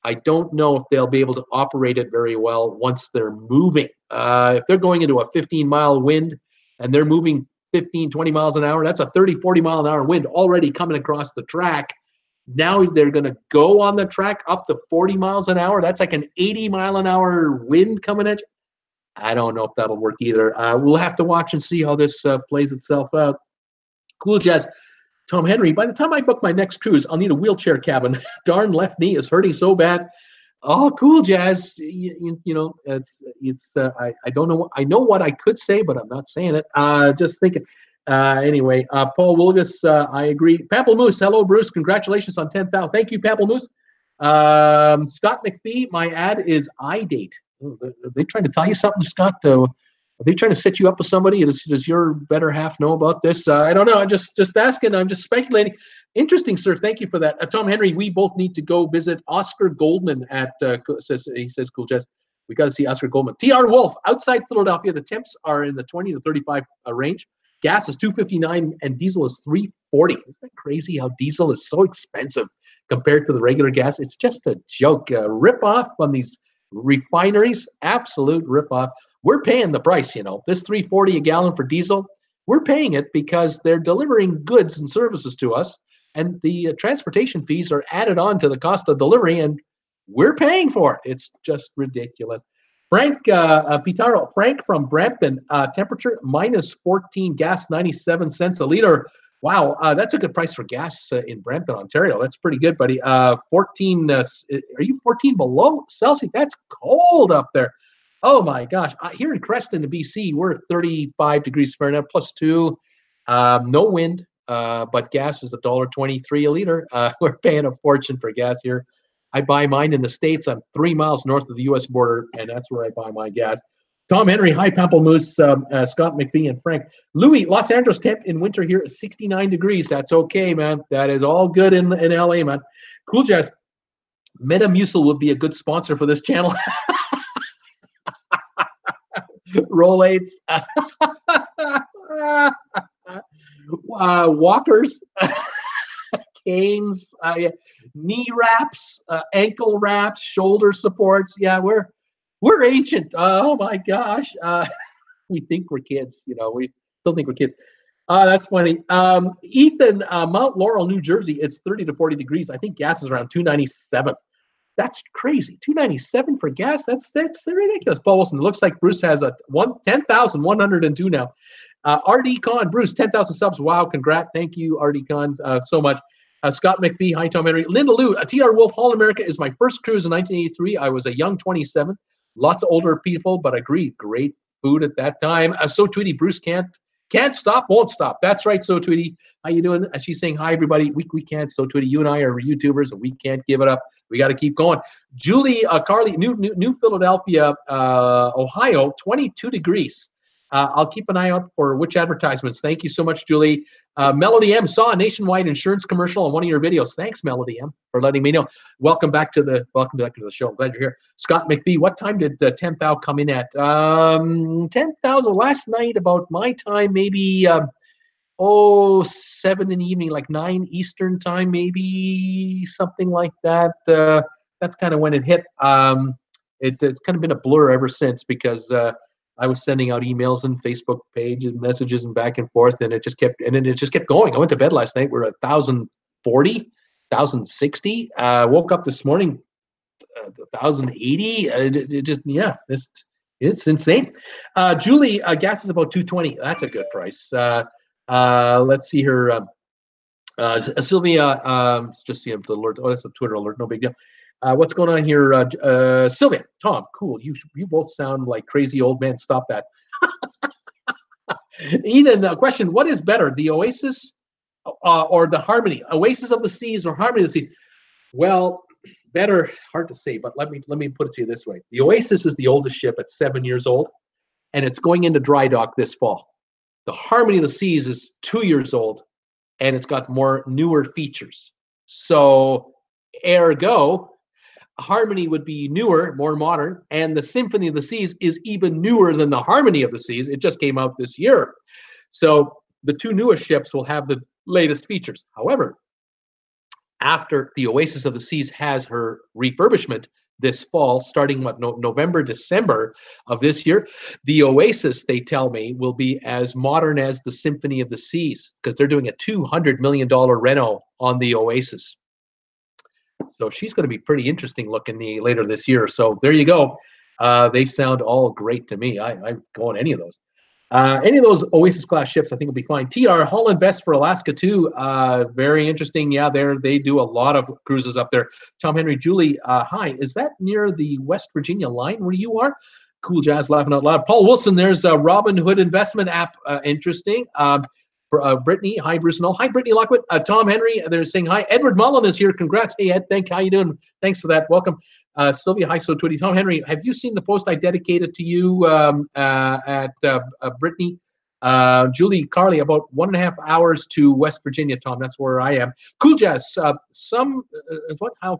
I don't know if they'll be able to operate it very well once they're moving. If they're going into a 15-mile wind and they're moving 15, 20 miles an hour, that's a 30, 40-mile-an-hour wind already coming across the track. Now they're going to go on the track up to 40 miles an hour. That's like an 80-mile-an-hour wind coming at you. I don't know if that'll work either. We'll have to watch and see how this plays itself out. Cool Jazz. Tom Henry, by the time I book my next cruise, I'll need a wheelchair cabin. Darn left knee is hurting so bad. Oh, Cool Jazz. You know, I don't know. I know what I could say, but I'm not saying it. Just thinking. Anyway, Paul Wilgus, I agree. Pamplemousse, hello, Bruce. Congratulations on 10,000. Thank you, Pamplemousse. Scott McPhee, my ad is iDate. Are they trying to tell you something, Scott? Are they trying to set you up with somebody? Does your better half know about this? I don't know. I'm just asking. I'm just speculating. Interesting, sir. Thank you for that. Tom Henry, we both need to go visit Oscar Goldman at, he says, Cool Jazz. We got to see Oscar Goldman. TR Wolf, outside Philadelphia, the temps are in the 20 to 35 range. Gas is $2.59 and diesel is $3.40. Isn't that crazy how diesel is so expensive compared to the regular gas? It's just a joke. Rip-off on these refineries. Absolute rip-off. We're paying the price, you know. This $3.40 a gallon for diesel, we're paying it because they're delivering goods and services to us, and the transportation fees are added on to the cost of delivery, and we're paying for it. It's just ridiculous. Frank Pitaro, Frank from Brampton, temperature -14, gas 97 cents a liter. Wow, that's a good price for gas in Brampton, Ontario. That's pretty good, buddy. 14, are you 14 below Celsius? That's cold up there. Oh my gosh. Here in Creston, BC, we're at 35 degrees Fahrenheit, +2. No wind, but gas is $1.23 a liter. We're paying a fortune for gas here. I buy mine in the States. I'm 3 miles north of the U.S. border, and that's where I buy my gas. Tom Henry, hi, Pamplemousse, Scott McPhee, and Frank. Louis, Los Angeles temp in winter here is 69 degrees. That's okay, man. That is all good in L.A., man. Cool Jazz. Metamucil would be a good sponsor for this channel. Rolaids. Walkers, canes, yeah, knee wraps, ankle wraps, shoulder supports. Yeah, we're ancient. Oh my gosh. We think we're kids, you know, we still think we're kids. That's funny. Ethan, Mount Laurel, New Jersey, it's 30 to 40 degrees. I think gas is around 297. That's crazy. 297 for gas. That's ridiculous. Paul Wilson, it looks like Bruce has a 10,102 now. RD Con, Bruce, 10,000 subs. Wow, congrats. Thank you, RD Con, so much. Scott McPhee, hi, Tom Henry. Linda Lou, TR Wolf, Hall America is my first cruise in 1983. I was a young 27. Lots of older people, but agree, great food at that time. So Tweety, Bruce can't stop, won't stop. That's right, So Tweety. How you doing? She's saying, hi, everybody. We can't. So Tweety, you and I are YouTubers, and we can't give it up. We got to keep going. Julie, Carly, New Philadelphia, Ohio, 22 degrees. I'll keep an eye out for which advertisements. Thank you so much, Julie. Melody M saw a nationwide insurance commercial on one of your videos. Thanks, Melody M, for letting me know. Welcome back to the show. I'm glad you're here. Scott McPhee, what time did 10,000 come in at? 10,000 last night, about my time, maybe 7 in the evening, like 9 Eastern time, maybe something like that. That's kind of when it hit. It's kind of been a blur ever since because I was sending out emails and Facebook pages and messages and back and forth, and it just kept going. I went to bed last night. We're at 1,040, 1,060. Woke up this morning, 1,080. It's insane. Julie, gas is about 220. That's a good price. Let's see here. Sylvia, just see the alert. Oh, that's a Twitter alert. No big deal. What's going on here? Sylvia, Tom, cool. You both sound like crazy old men. Stop that. Ethan, question: what is better, the Oasis or the Harmony? Oasis of the Seas or Harmony of the Seas? Well, better, hard to say, but let me put it to you this way: the Oasis is the oldest ship at 7 years old, and it's going into dry dock this fall. The Harmony of the Seas is 2 years old, and it's got more newer features. So, ergo, Harmony would be newer, more modern, and the Symphony of the Seas is even newer than the Harmony of the Seas. It just came out this year. So the two newest ships will have the latest features. However, after the Oasis of the Seas has her refurbishment this fall, starting November, December of this year, the Oasis, they tell me, will be as modern as the Symphony of the Seas because they're doing a $200 million reno on the Oasis. So she's going to be pretty interesting looking later this year. So there you go. They sound all great to me. I'd go on any of those. Any of those Oasis class ships, I think will be fine. TR Holland Best for Alaska too. Very interesting. Yeah, they do a lot of cruises up there. Tom Henry, Julie, hi. Is that near the West Virginia line where you are? Cool Jazz laughing out loud. Paul Wilson, there's a Robin Hood investment app. Interesting. Brittany, hi Bruce and all. Hi Brittany Lockwood. Tom Henry, they're saying hi. Edward Mullen is here. Congrats. Hey Ed, how you doing? Thanks for that. Welcome. Sylvia, hi, so Twitty. Tom Henry, have you seen the post I dedicated to you at Brittany? Julie, Carly, about 1.5 hours to West Virginia, Tom. That's where I am. Cool Jazz, how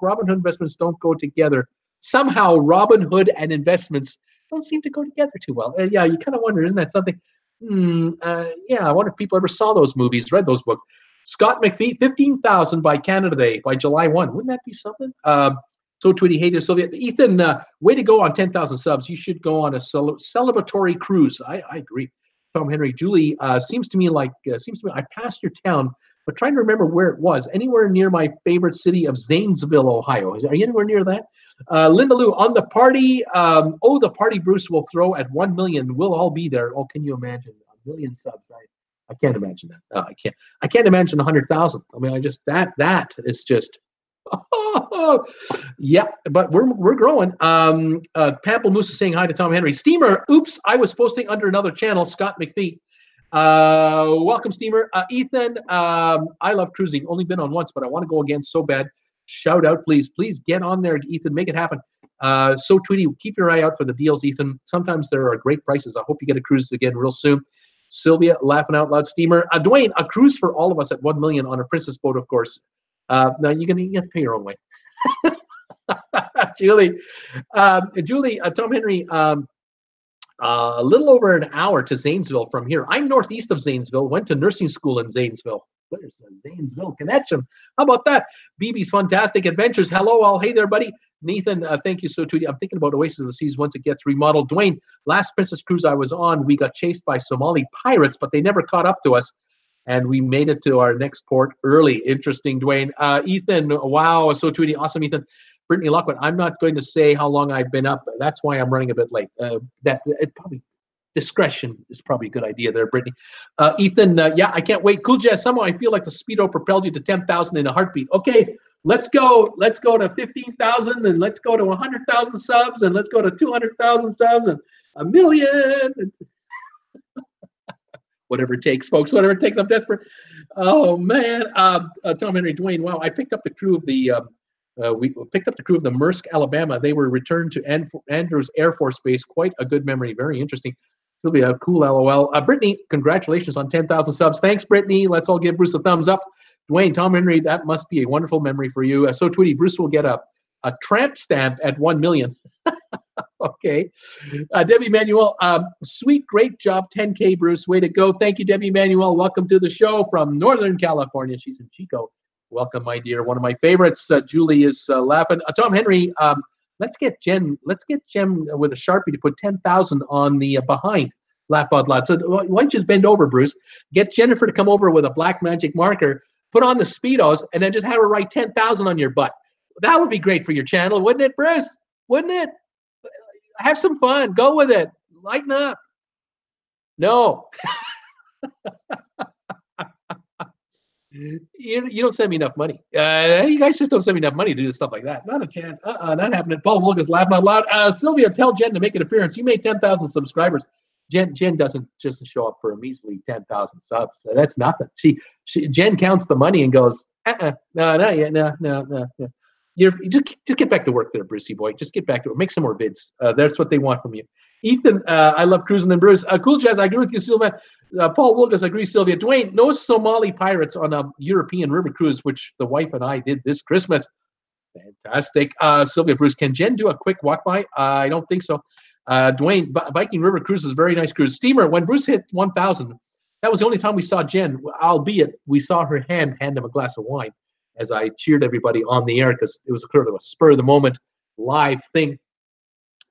Robin Hood investments don't go together. Somehow Robin Hood and investments don't seem to go together too well. Yeah, you kind of wonder, isn't that something? Yeah, I wonder if people ever saw those movies, read those books. Scott McPhee, 15,000 by Canada Day, by July 1. Wouldn't that be something? So Twitty, hey there, Sylvia. Ethan, way to go on 10,000 subs. You should go on a celebratory cruise. I agree. Tom Henry, Julie, seems to me I passed your town, but trying to remember where it was. Anywhere near my favorite city of Zanesville, Ohio. Are you anywhere near that? Linda Lou, on the party, the party Bruce will throw at 1 million. We'll all be there. Oh, can you imagine? 1 million subs. I can't imagine that. I can't imagine 100,000. I mean, that is just. Yeah, but we're growing. Pamplemousse is saying hi to Tom Henry. Steamer, oops, I was posting under another channel. Scott McPhee. Welcome, Steamer. Ethan, I love cruising. Only been on once, but I want to go again so bad. Shout out, please. Please get on there, Ethan. Make it happen. So Tweety, keep your eye out for the deals, Ethan. Sometimes there are great prices. I hope you get a cruise again real soon. Sylvia, laughing out loud. Steamer. Dwayne, a cruise for all of us at 1 million on a princess boat, of course. Now you have to pay your own way. Julie, Tom Henry, A little over an hour to Zanesville from here. I'm northeast of Zanesville, went to nursing school in Zanesville. There's a Zanesville connection. How about that? BB's Fantastic Adventures. Hello, all. Hey there, buddy. Nathan, thank you so too. I'm thinking about Oasis of the Seas once it gets remodeled. Dwayne, last Princess Cruise I was on, we got chased by Somali pirates, but they never caught up to us. And we made it to our next port early. Interesting, Dwayne. Ethan, wow, so tweety. Awesome, Ethan. Brittany Lockwood, I'm not going to say how long I've been up. That's why I'm running a bit late. Probably discretion is probably a good idea there, Brittany. Ethan, yeah, I can't wait. Cool Jazz, somehow I feel like the Speedo propelled you to 10,000 in a heartbeat. Okay, let's go. Let's go to 15,000, and let's go to 100,000 subs, and let's go to 200,000 subs, and a million. Whatever it takes, folks. Whatever it takes. I'm desperate. Oh man, Tom Henry, Dwayne. Wow, I picked up the crew of the. We picked up the crew of the Maersk, Alabama. They were returned to Andrews Air Force Base. Quite a good memory. Very interesting. Sylvia, cool, LOL. Brittany, congratulations on 10,000 subs. Thanks, Brittany. Let's all give Bruce a thumbs up. Dwayne, Tom Henry, that must be a wonderful memory for you. So Tweety, Bruce will get a tramp stamp at 1 million. Okay. Debbie Manuel, sweet, great job. 10K, Bruce. Way to go. Thank you, Debbie Manuel. Welcome to the show from Northern California. She's in Chico. Welcome, my dear. One of my favorites. Julie is laughing. Tom Henry, let's get Jen with a Sharpie to put 10,000 on the behind. Laugh out loud. So why don't you just bend over, Bruce? Get Jennifer to come over with a black magic marker, put on the Speedos, and then just have her write 10,000 on your butt. That would be great for your channel, wouldn't it, Bruce? Wouldn't it? Have some fun. Go with it. Lighten up. No. You don't send me enough money. You guys just don't send me enough money to do stuff like that. Not a chance. Not happening. Paul Wilkes laughing out loud. Sylvia, tell Jen to make an appearance. You made 10,000 subscribers. Jen doesn't just show up for a measly 10,000 subs. That's nothing. Jen counts the money and goes, no. You just get back to work there, Brucey boy. Just get back to it. Make some more vids. That's what they want from you. Ethan, I love cruising and Bruce. Cool Jazz, I agree with you, Sylvia. Paul Wilkes, I agree, Sylvia. Dwayne, no Somali pirates on a European river cruise, which the wife and I did this Christmas. Fantastic. Sylvia, Bruce, can Jen do a quick walk by? I don't think so. Dwayne, Viking River Cruise is a very nice cruise. Steamer, when Bruce hit 1,000, that was the only time we saw Jen, albeit we saw her hand him a glass of wine as I cheered everybody on the air because it was sort of a spur of the moment live thing.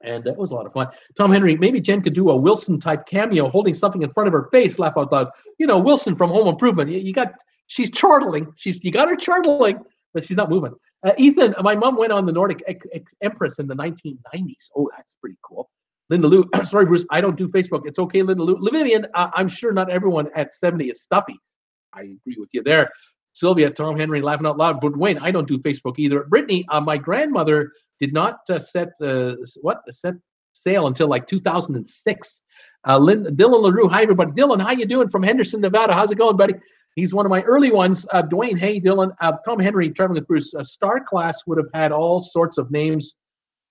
And that was a lot of fun. Tom Henry, maybe Jen could do a Wilson-type cameo holding something in front of her face, laugh out loud. You know, Wilson from Home Improvement. She's chortling. You got her chortling, but she's not moving. Ethan, my mom went on the Nordic Empress in the 1990s. Oh, that's pretty cool. Linda Lou, sorry, Bruce, I don't do Facebook. It's okay, Linda Lou. Vivian, I'm sure not everyone at 70 is stuffy. I agree with you there. Sylvia, Tom Henry laughing out loud. But Wayne, I don't do Facebook either. Brittany, my grandmother did not set sail until like 2006. Dylan LaRue, hi everybody. Dylan, how you doing from Henderson, Nevada? How's it going, buddy? He's one of my early ones. Dwayne, hey Dylan. Tom Henry, traveling with Bruce. Star Class would have had all sorts of names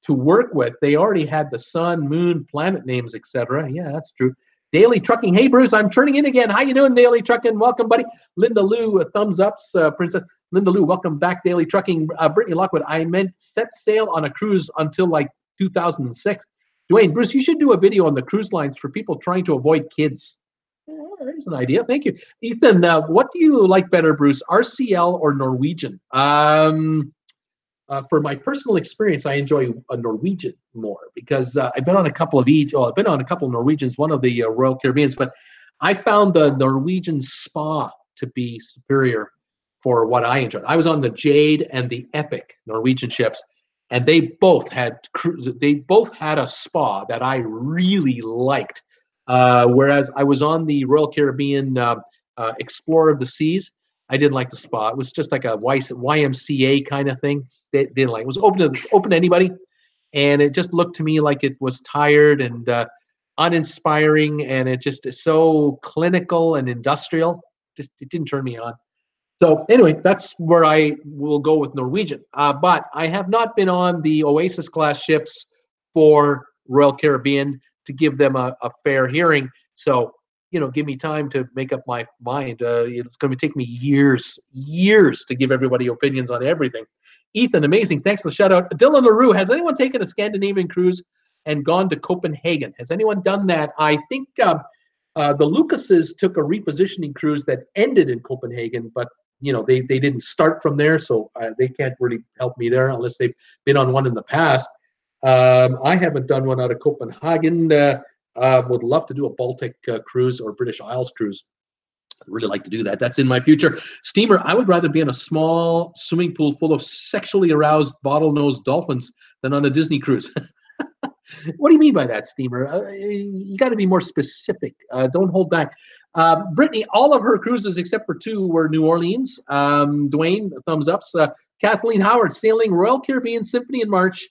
to work with. They already had the sun, moon, planet names, etc. Yeah, that's true. Daily Trucking. Hey, Bruce, I'm turning in again. How you doing, Daily Trucking? Welcome, buddy. Linda Lou, thumbs ups, Princess. Linda Lou, welcome back, Daily Trucking. Brittany Lockwood, I meant set sail on a cruise until like 2006. Dwayne, Bruce, you should do a video on the cruise lines for people trying to avoid kids. There's an idea. Thank you. Ethan, what do you like better, Bruce, RCL or Norwegian? For my personal experience, I enjoy a Norwegian more because I've been on a couple of Norwegians, one of the Royal Caribbeans, but I found the Norwegian Spa to be superior for what I enjoyed. I was on the Jade and the Epic Norwegian ships, and they both had a spa that I really liked. Whereas I was on the Royal Caribbean Explorer of the Seas, I didn't like the spa. It was just like a YMCA kind of thing. They didn't like it. It was open to anybody, and it just looked to me like it was tired and uninspiring, and it just is so clinical and industrial. It didn't turn me on. So anyway, that's where I will go with Norwegian. But I have not been on the Oasis class ships for Royal Caribbean to give them a fair hearing. So, give me time to make up my mind. It's going to take me years to give everybody opinions on everything. Ethan, amazing. Thanks for the shout out. Dylan LaRue, has anyone taken a Scandinavian cruise and gone to Copenhagen. Has anyone done that? I think the Lucases took a repositioning cruise that ended in Copenhagen, but they didn't start from there, so they can't really help me there unless they've been on one in the past. I haven't done one out of Copenhagen. Would love to do a Baltic cruise or British Isles cruise. I'd really like to do that. That's in my future. Steamer, I would rather be in a small swimming pool full of sexually aroused bottlenose dolphins than on a Disney cruise. What do you mean by that, Steamer? You got to be more specific. Don't hold back. Brittany, all of her cruises except for 2 were New Orleans. Dwayne, thumbs ups. Kathleen Howard, sailing Royal Caribbean Symphony in March.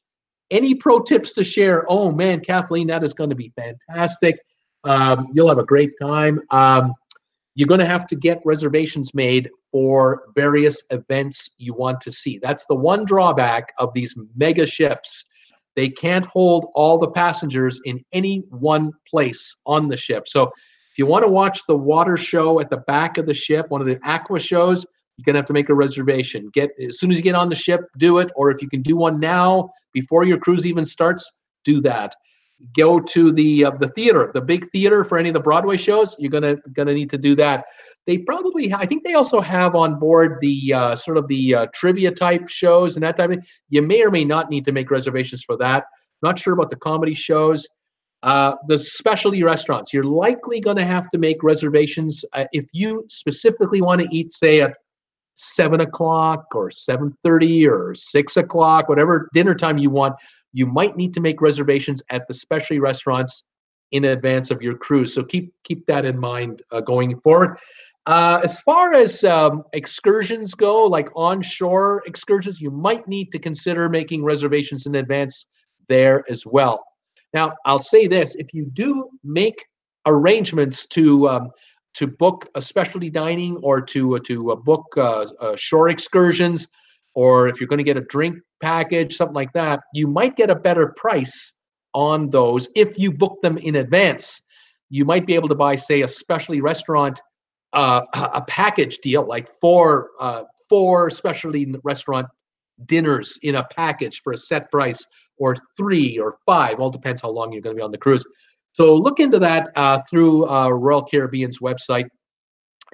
Any pro tips to share? Oh, man, Kathleen, that is going to be fantastic. You'll have a great time. You're going to have to get reservations made for various events you want to see. That's the one drawback of these mega ships. They can't hold all the passengers in any one place on the ship. So if you want to watch the water show at the back of the ship, one of the aqua shows, you're going to have to make a reservation. As soon as you get on the ship, do it. Or if you can do one now before your cruise even starts, do that. Go to the theater, the big theater for any of the Broadway shows. You're gonna need to do that. They probably, I think they also have on board the sort of the trivia type shows and that type of thing. You may or may not need to make reservations for that. Not sure about the comedy shows. The specialty restaurants, you're likely going to have to make reservations if you specifically want to eat, say, at 7 o'clock or 7:30 or 6 o'clock, whatever dinner time you want. You might need to make reservations at the specialty restaurants in advance of your cruise. So keep that in mind going forward. As far as excursions go, like onshore excursions, you might need to consider making reservations in advance there as well. Now, I'll say this: if you do make arrangements to book a specialty dining or to book shore excursions, or if you're going to get a drink package, something like that, you might get a better price on those if you book them in advance. You might be able to buy, say, a specialty restaurant, a package deal, like four specialty restaurant dinners in a package for a set price, or 3 or 5, all depends how long you're going to be on the cruise. So look into that through Royal Caribbean's website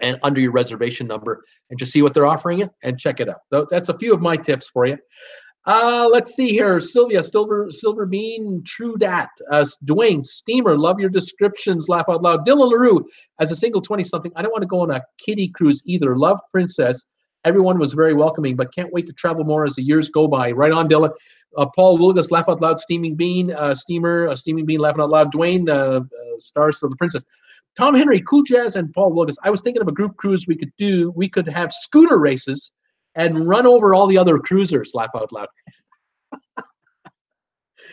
and under your reservation number, and just see what they're offering you and check it out. So that's a few of my tips for you. Let's see here. Sylvia, Silver Bean, True Dat. Dwayne, Steamer, love your descriptions, laugh out loud. Dylan LaRue, as a single 20-something, I don't want to go on a kiddie cruise either. Love Princess. Everyone was very welcoming, but can't wait to travel more as the years go by. Right on, Dylan. Paul Wilgus, laugh out loud. Steaming Bean, Steamer, Steaming Bean, laughing out loud. Dwayne, Stars for the Princess. Tom Henry, Cool Jazz, and Paul Wilgus. I was thinking of a group cruise we could do. We could have scooter races and run over all the other cruisers, laugh out loud.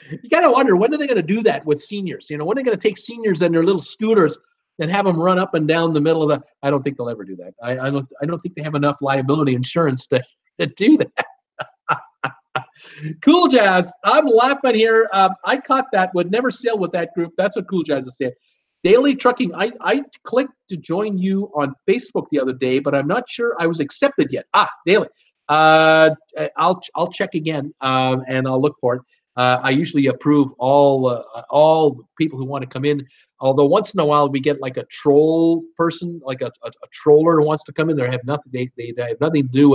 You got to wonder, when are they going to do that with seniors? When are they going to take seniors and their little scooters and have them run up and down the middle of the... I don't think they'll ever do that. I don't think they have enough liability insurance to do that. Cool Jazz, I'm laughing here. I caught that. Would never sail with that group. That's what Cool Jazz is saying. Daily Trucking, I clicked to join you on Facebook the other day, but I'm not sure I was accepted yet. Daily. I'll check again, and I'll look for it. I usually approve all people who want to come in, although once in a while we get like a troll person, like a troller who wants to come in. They have nothing. They have nothing to do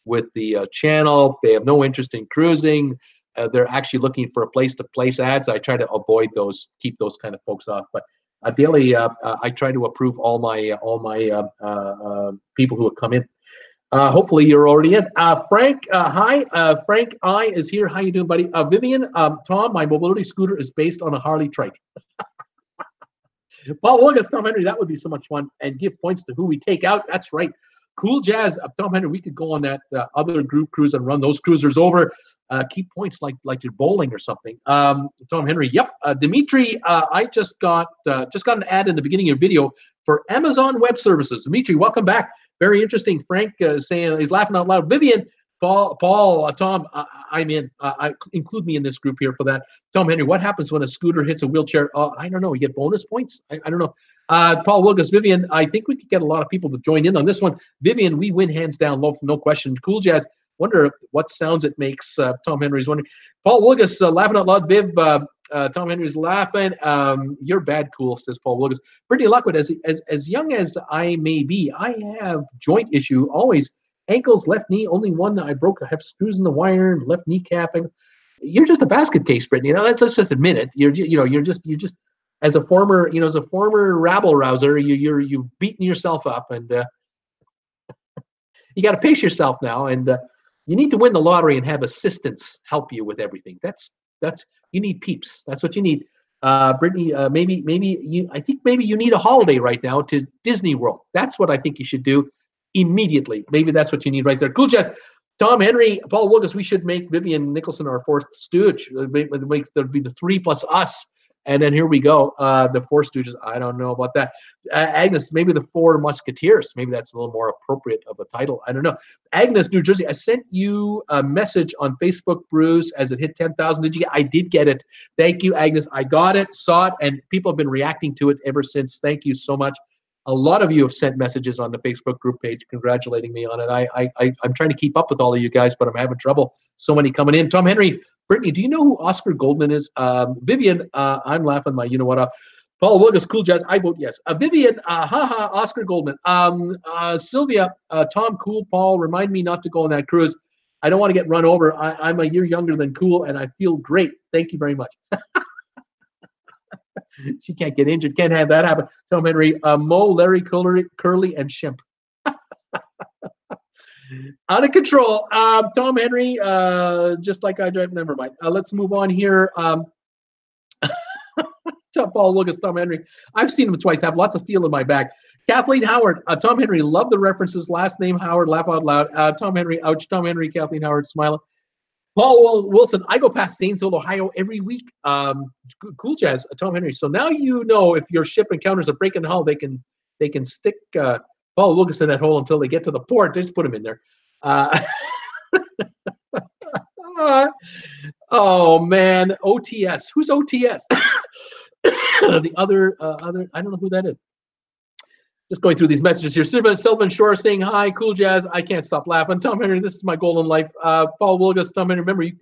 with the channel. They have no interest in cruising. They're actually looking for a place to place ads. I try to avoid those, keep those kind of folks off. But daily, I try to approve all my people who have come in. Hopefully you're already in. Frank, hi. Frank I is here. How you doing, buddy? Vivian, Tom, my mobility scooter is based on a Harley trike. Well, look at Tom Henry. That would be so much fun. And give points to who we take out. That's right. Cool Jazz, Tom Henry. We could go on that other group cruise and run those cruisers over. Keep points like you're bowling or something. Tom Henry. Yep. Dimitri, I just got an ad in the beginning of your video for Amazon Web Services. Dimitri, welcome back. Very interesting. Frank saying he's laughing out loud. Vivian, Paul, Tom, I'm in. Include me in this group here for that. Tom Henry, what happens when a scooter hits a wheelchair? I don't know. You get bonus points? I don't know. Paul Wilgus, Vivian, I think we could get a lot of people to join in on this one. Vivian, we win hands down, no question. Cool Jazz, wonder what sounds it makes. Tom Henry's wondering. Paul Wilgus, laughing out loud. Viv, Tom Henry's laughing. You're bad, cool, says Paul Wilkes. Brittany Lockwood, as young as I may be, I have joint issue always. Ankles, left knee, only one I broke. I have screws in the wire, left kneecapping. You're just a basket case, Brittany. Now, let's just admit it. You're just as a former rabble rouser, you've beaten yourself up, and you got to pace yourself now, and you need to win the lottery and have assistants help you with everything. That's you need peeps. That's what you need. Brittany, I think maybe you need a holiday right now to Disney World. That's what I think you should do immediately. Maybe that's what you need right there. Cool, Jess. Tom Henry, Paul Wilkes, we should make Vivian Nicholson our fourth stooge. There'd be the three plus us. And then here we go. The four stooges. I don't know about that. Agnes, maybe the four musketeers. Maybe that's a little more appropriate of a title. I don't know. Agnes, New Jersey, I sent you a message on Facebook, Bruce, as it hit 10,000. Did you get? I did get it. Thank you, Agnes. I got it, saw it, and people have been reacting to it ever since. Thank you so much. A lot of you have sent messages on the Facebook group page congratulating me on it. I'm trying to keep up with all of you guys, but I'm having trouble. So many coming in. Tom Henry, Brittany, do you know who Oscar Goldman is? Vivian, I'm laughing my you-know-what. Paul Wilkes, cool jazz, I vote yes. Vivian, haha, Oscar Goldman. Sylvia, Tom, cool, Paul, remind me not to go on that cruise. I don't want to get run over. I'm a year younger than cool, and I feel great. Thank you very much. She can't get injured. Can't have that happen. Tom Henry, Mo, Larry, Curly, and Shemp. Out of control. Tom Henry, just like I drive. Never mind. Let's move on here. Paul Wilkes, Tom Henry. I've seen him twice. Have lots of steel in my bag. Kathleen Howard, Tom Henry. Love the references. Last name Howard. Laugh out loud. Tom Henry. Ouch. Tom Henry. Kathleen Howard. Smiling. Paul Wilson, I go past Zanesville, Ohio every week. Cool jazz, Tom Henry. So now you know if your ship encounters a break in the hull, they can stick Paul Wilkes in that hole until they get to the port. They just put him in there. Oh man, OTS. Who's OTS? The other I don't know who that is. Just going through these messages here. Sylvan Shore saying hi, cool jazz. I can't stop laughing. Tom Henry, this is my goal in life. Paul Wilkes, Tom Henry, remember you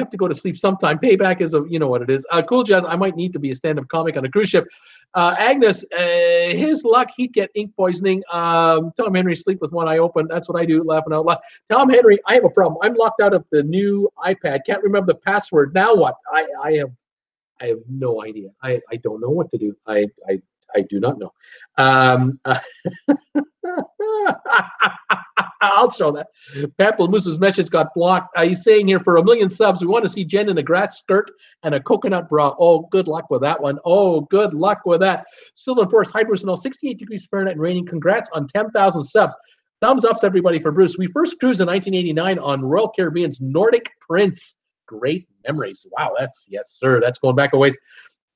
have to go to sleep sometime. Payback is you know what it is. Cool jazz, I might need to be a stand-up comic on a cruise ship. Agnes, his luck, he'd get ink poisoning. Tom Henry, sleep with one eye open. That's what I do, laughing out loud. Tom Henry, I have a problem. I'm locked out of the new iPad. Can't remember the password. Now what? I have no idea. I don't know what to do. I do not know. I'll show that. Pamplemouse's message got blocked. He's saying here, for 1 million subs, we want to see Jen in a grass skirt and a coconut bra. Oh, good luck with that one. Oh, good luck with that. Sylvan Forest, hi, Bruce, 68 degrees Fahrenheit and raining. Congrats on 10,000 subs. Thumbs ups, everybody, for Bruce. We first cruised in 1989 on Royal Caribbean's Nordic Prince. Great memories. Wow, yes, sir. That's going back a ways.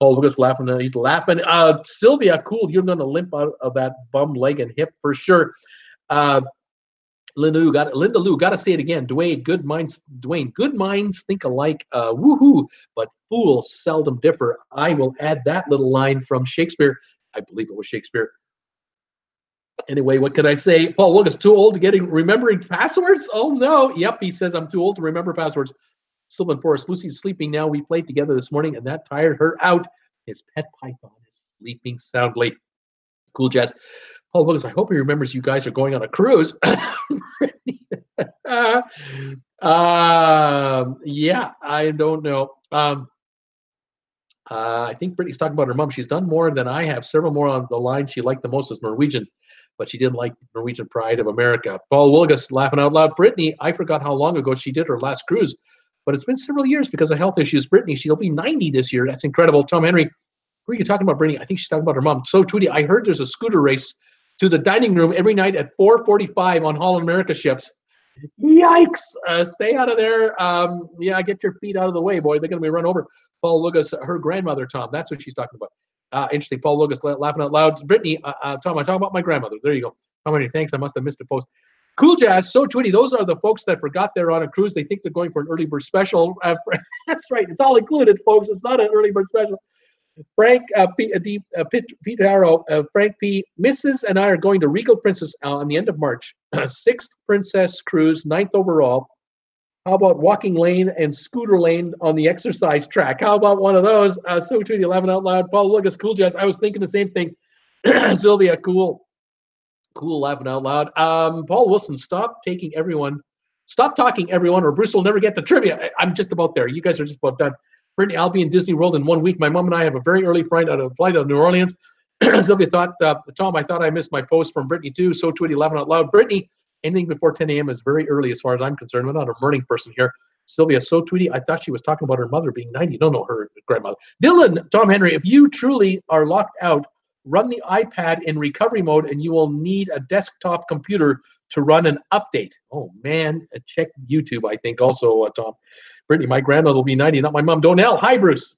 Paul Lucas laughing. He's laughing. Sylvia, cool. You're going to limp out of that bum leg and hip for sure. Linda Lou, got to say it again. Dwayne, good minds think alike. Woohoo! But fools seldom differ. I will add that little line from Shakespeare. I believe it was Shakespeare. Anyway, what could I say? Paul Lucas, too old to remembering passwords? Oh no. Yep, he says I'm too old to remember passwords. Sylvan Forest, Lucy's sleeping now. We played together this morning, and that tired her out. His pet python is sleeping soundly. Cool jazz. Paul Wilkes, I hope he remembers you guys are going on a cruise. Yeah, I don't know. I think Brittany's talking about her mom. She's done more than I have. Several more on the line she liked the most was Norwegian, but she didn't like Norwegian Pride of America. Paul Wilkes, laughing out loud. Brittany, I forgot how long ago she did her last cruise, but it's been several years because of health issues. Brittany, she'll be 90 this year. That's incredible. Tom Henry, who are you talking about, Brittany? I think she's talking about her mom. So, Tweety, I heard there's a scooter race to the dining room every night at 4:45 on Holland America ships. Yikes! Stay out of there. Yeah, get your feet out of the way, boy. They're going to be run over. Paul Lucas, her grandmother, Tom. That's what she's talking about. Interesting. Paul Lucas laughing out loud. Brittany, Tom, I'm talking about my grandmother. There you go. How many thanks? I must have missed a post. Cool jazz. So Twitty, those are the folks that forgot they're on a cruise. They think they're going for an early bird special. That's right. It's all included, folks. It's not an early bird special. Frank Peter Harrow, Frank P. Mrs. and I are going to Regal Princess on the end of March. 6th Princess cruise, 9th overall. How about walking lane and scooter lane on the exercise track? How about one of those? So tweet 11 out loud. Paul Lucas, cool jazz. I was thinking the same thing. Sylvia, cool laughing out loud. Paul Wilson, stop talking everyone, or Bruce will never get the trivia. I'm just about there. You guys are just about done. Brittany, I'll be in Disney World in 1 week. My mom and I have a very early flight out of New Orleans. Sylvia thought, Tom, I thought I missed my post from Brittany too. So tweet 11 out loud. Brittany, anything before 10 a.m. is very early as far as I'm concerned. I'm not a morning person here. Sylvia, so tweety. I thought she was talking about her mother being 90. No, her grandmother. Dylan, Tom Henry, if you truly are locked out, run the iPad in recovery mode and you will need a desktop computer to run an update. Oh, man. Check YouTube, I think, also, Tom. Brittany, my grandmother will be 90, not my mom. Donnell, hi, Bruce.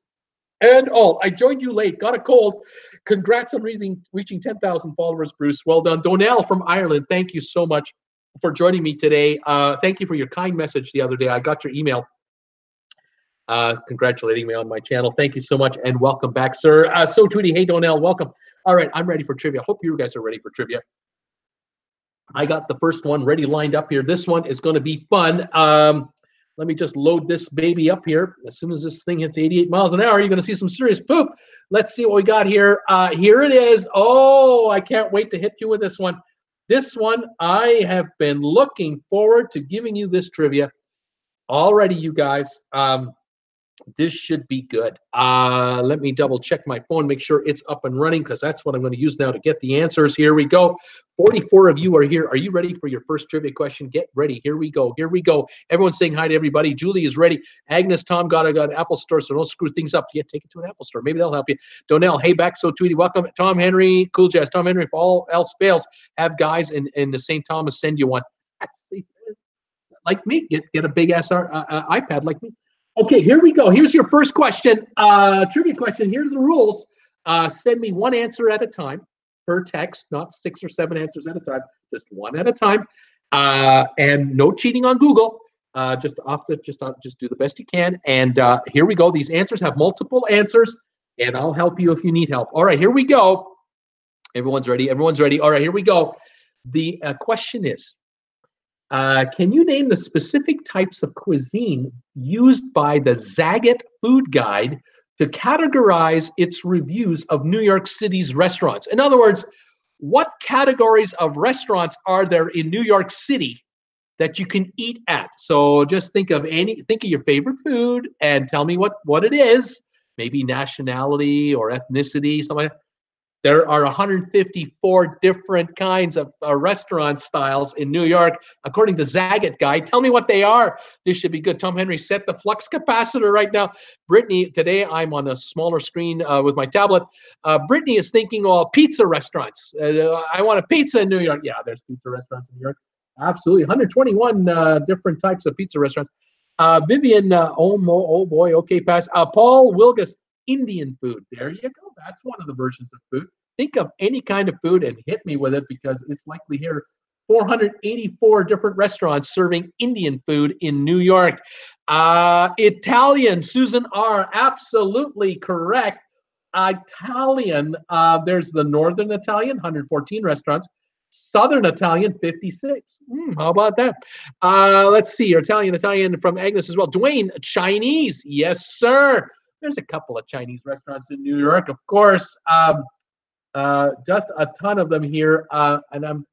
And all. I joined you late. Got a cold. Congrats on reaching 10,000 followers, Bruce. Well done. Donnell from Ireland, thank you so much for joining me today. Thank you for your kind message the other day. I got your email congratulating me on my channel. Thank you so much, and welcome back, sir. So Tweety, hey, Donnell, welcome. All right, I'm ready for trivia. Hope you guys are ready for trivia. I got the first one ready lined up here. This one is going to be fun. Let me just load this baby up here. As soon as this thing hits 88 miles an hour, you're going to see some serious poop. Let's see what we got here. Here it is. Oh, I can't wait to hit you with this one. This one, I have been looking forward to giving you this trivia already, you guys. This should be good. Let me double check my phone, make sure it's up and running, because that's what I'm going to use now to get the answers. Here we go. 44 of you are here. Are you ready for your first trivia question? Get ready. Here we go. Here we go. Everyone's saying hi to everybody. Julie is ready. Agnes, Tom got an Apple Store, so don't screw things up. Yeah, take it to an Apple Store. Maybe that'll help you. Donnell, hey, back so Tweety. Welcome. Tom Henry, cool jazz. Tom Henry, if all else fails, have guys in the St. Thomas send you one. Like me. Get a big ass iPad like me. Okay, here we go. Here's your first question, trivia question. Here's the rules. Send me one answer at a time per text, not 6 or 7 answers at a time, just one at a time. And no cheating on Google. Just do the best you can. And here we go. These answers have multiple answers, and I'll help you if you need help. All right, here we go. Everyone's ready. Everyone's ready. All right, here we go. The question is, can you name the specific types of cuisine used by the Zagat Food Guide to categorize its reviews of New York City's restaurants? In other words, what categories of restaurants are there in New York City that you can eat at? So just think of your favorite food and tell me what it is. Maybe nationality or ethnicity, something like that. There are 154 different kinds of restaurant styles in New York, according to Zagat Guide. Tell me what they are. This should be good. Tom Henry, set the flux capacitor right now. Brittany, today I'm on a smaller screen with my tablet. Brittany is thinking, oh, pizza restaurants. I want a pizza in New York. Yeah, there's pizza restaurants in New York. Absolutely. 121 different types of pizza restaurants. Vivian, oh boy, okay, pass. Paul Wilgus, Indian food. There you go. That's one of the versions of food. Think of any kind of food and hit me with it, because it's likely here. 484 different restaurants serving Indian food in New York. Italian, Susan R. Absolutely correct. Italian, there's the Northern Italian, 114 restaurants. Southern Italian, 56. How about that? Let's see. Italian from Agnes as well. Dwayne, Chinese. Yes, sir. There's a couple of Chinese restaurants in New York, of course. Just a ton of them here. And I'm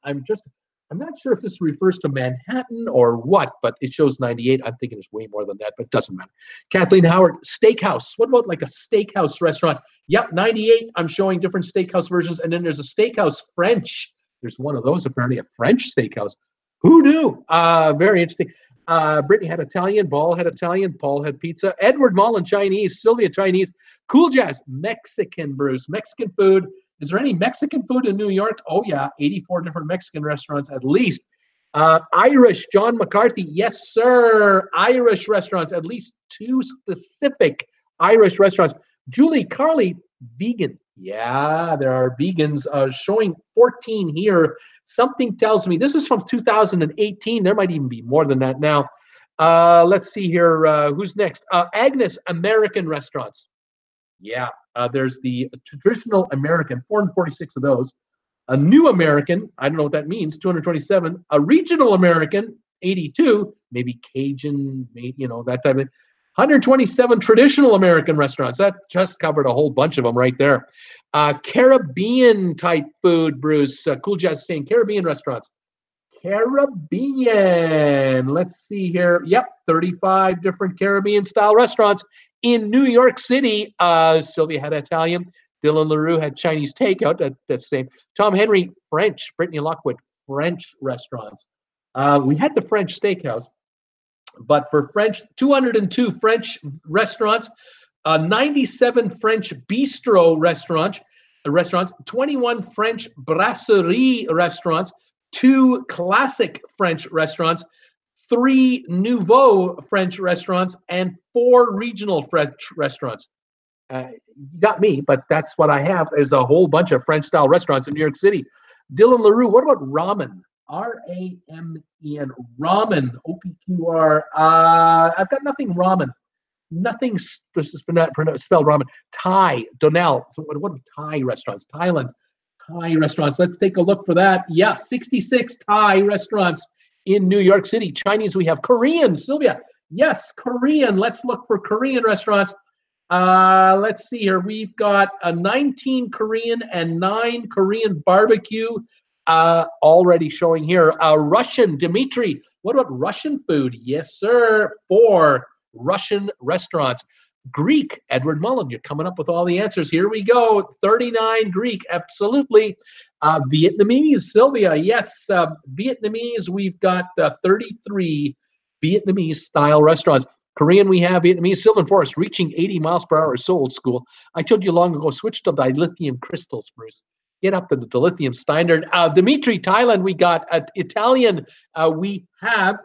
not sure if this refers to Manhattan or what, but it shows 98. I'm thinking it's way more than that, but it doesn't matter. Kathleen Howard, steakhouse. What about like a steakhouse restaurant? Yep, 98. I'm showing different steakhouse versions. And then there's a steakhouse French. There's one of those, apparently, a French steakhouse. Who knew? Very interesting. Brittany had Italian, Paul had Italian, Paul had pizza, Edward Mullen, Chinese, Sylvia, Chinese, Cool Jazz, Mexican, Bruce, Mexican food. Is there any Mexican food in New York? Oh, yeah, 84 different Mexican restaurants at least. Irish, John McCarthy, yes, sir. Irish restaurants, at least 2 specific Irish restaurants. Julie, Carly, vegan. Yeah, there are vegans showing 14 here. Something tells me this is from 2018. There might even be more than that now. Let's see here. Who's next? Agnes, American restaurants. Yeah, there's the traditional American, 446 of those. A new American, I don't know what that means, 227. A regional American, 82. maybe Cajun, maybe, that type of. 127 traditional American restaurants. That just covered a whole bunch of them right there. Caribbean type food, Bruce. Cool Jazz saying Caribbean restaurants. Caribbean. Let's see here. Yep, 35 different Caribbean style restaurants in New York City. Sylvia had Italian. Dylan LaRue had Chinese takeout. That's the same. Tom Henry, French. Brittany Lockwood, French restaurants. We had the French steakhouse. But for French, 202 French restaurants, 97 French bistro restaurants, 21 French brasserie restaurants, 2 classic French restaurants, 3 nouveau French restaurants, and 4 regional French restaurants. You got me, but that's what I have. There's a whole bunch of French-style restaurants in New York City. Dylan LaRue, what about ramen? R-A-M-E-N, ramen, O-P-Q-R. I've got nothing ramen. Nothing spelled ramen. Thai, Donnell. So what are Thai restaurants? Thailand, Thai restaurants. Let's take a look for that. Yeah, 66 Thai restaurants in New York City. Chinese, we have Korean. Sylvia, yes, Korean. Let's look for Korean restaurants. Let's see here. We've got 19 Korean and 9 Korean barbecue. Already showing here. Russian, Dimitri. What about Russian food? Yes, sir. 4 Russian restaurants. Greek, Edward Mullen. You're coming up with all the answers. Here we go. 39 Greek, absolutely. Vietnamese, Sylvia. Yes, Vietnamese. We've got 33 Vietnamese style restaurants. Korean, we have Vietnamese. Sylvan Forest, reaching 80 miles per hour is so old school. I told you long ago, switch to dilithium crystals, Bruce. Get up to the dilithium standard. Dimitri, Thailand, we got Italian. We have,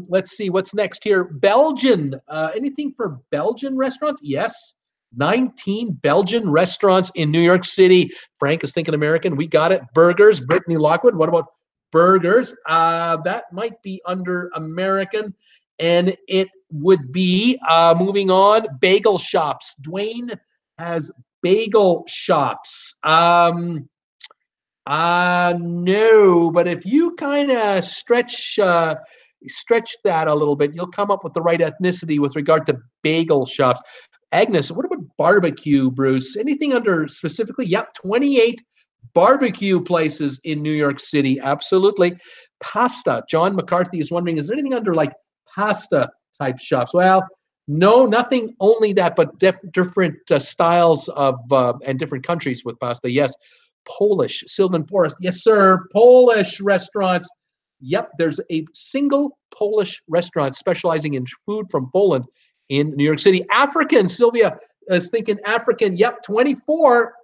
let's see, what's next here? Belgian. Anything for Belgian restaurants? Yes. 19 Belgian restaurants in New York City. Frank is thinking American. We got it. Burgers. Brittany Lockwood. What about burgers? That might be under American. And it would be, moving on, bagel shops. Dwayne has bagel shops. No, but if you kind of stretch that a little bit, you'll come up with the right ethnicity with regard to bagel shops. Agnes, what about barbecue, Bruce? Anything under specifically? Yep, 28 barbecue places in New York City. Absolutely. Pasta. John McCarthy is wondering, is there anything under like pasta type shops? Well, no, nothing only that, but different styles of and different countries with pasta. Yes. Polish, Sylvan Forest. Yes, sir. Polish restaurants. Yep, there's a single Polish restaurant specializing in food from Poland in New York City. African, Sylvia is thinking African. Yep, 24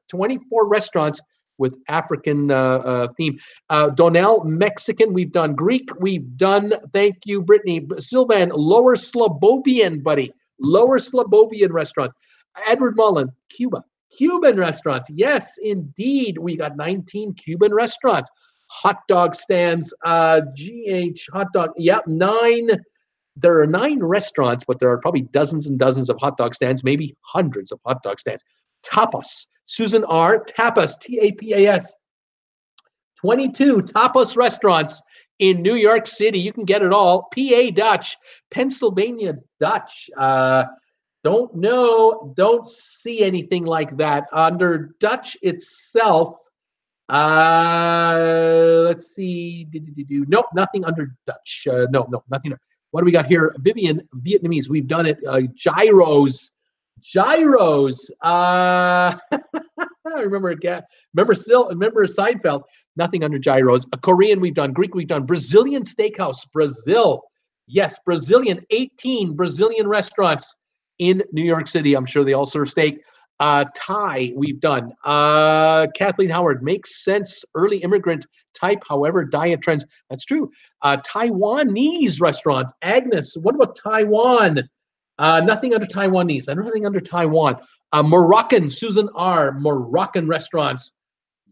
restaurants with African theme. Donnell, Mexican. We've done Greek. We've done, thank you, Brittany. Sylvan, Lower Slavovian, buddy. Lower Slavovian restaurants. Edward Mullen, Cuba. Cuban restaurants. Yes, indeed. We got 19 Cuban restaurants. Hot dog stands. GH hot dog. Yep, 9. There are 9 restaurants, but there are probably dozens and dozens of hot dog stands, maybe hundreds of hot dog stands. Tapas. Susan R. Tapas, T-A-P-A-S. 22 tapas restaurants in New York City. You can get it all. PA Dutch, Pennsylvania Dutch. Don't know, don't see anything like that. Under Dutch itself, let's see. Nope, nothing under Dutch. No, nothing. What do we got here? Vivian, Vietnamese. We've done it. Gyros. Remember Seinfeld. Nothing under gyros. A Korean we've done. Greek we've done. Brazilian steakhouse. Brazil. Yes, Brazilian. 18 Brazilian restaurants in New York City. I'm sure they all serve steak. Thai we've done. Kathleen Howard, makes sense. Early immigrant type, however, diet trends. That's true. Taiwanese restaurants. Agnes, what about Taiwan? Nothing under Taiwanese. I don't have anything under Taiwan. Moroccan, Susan R. Moroccan restaurants.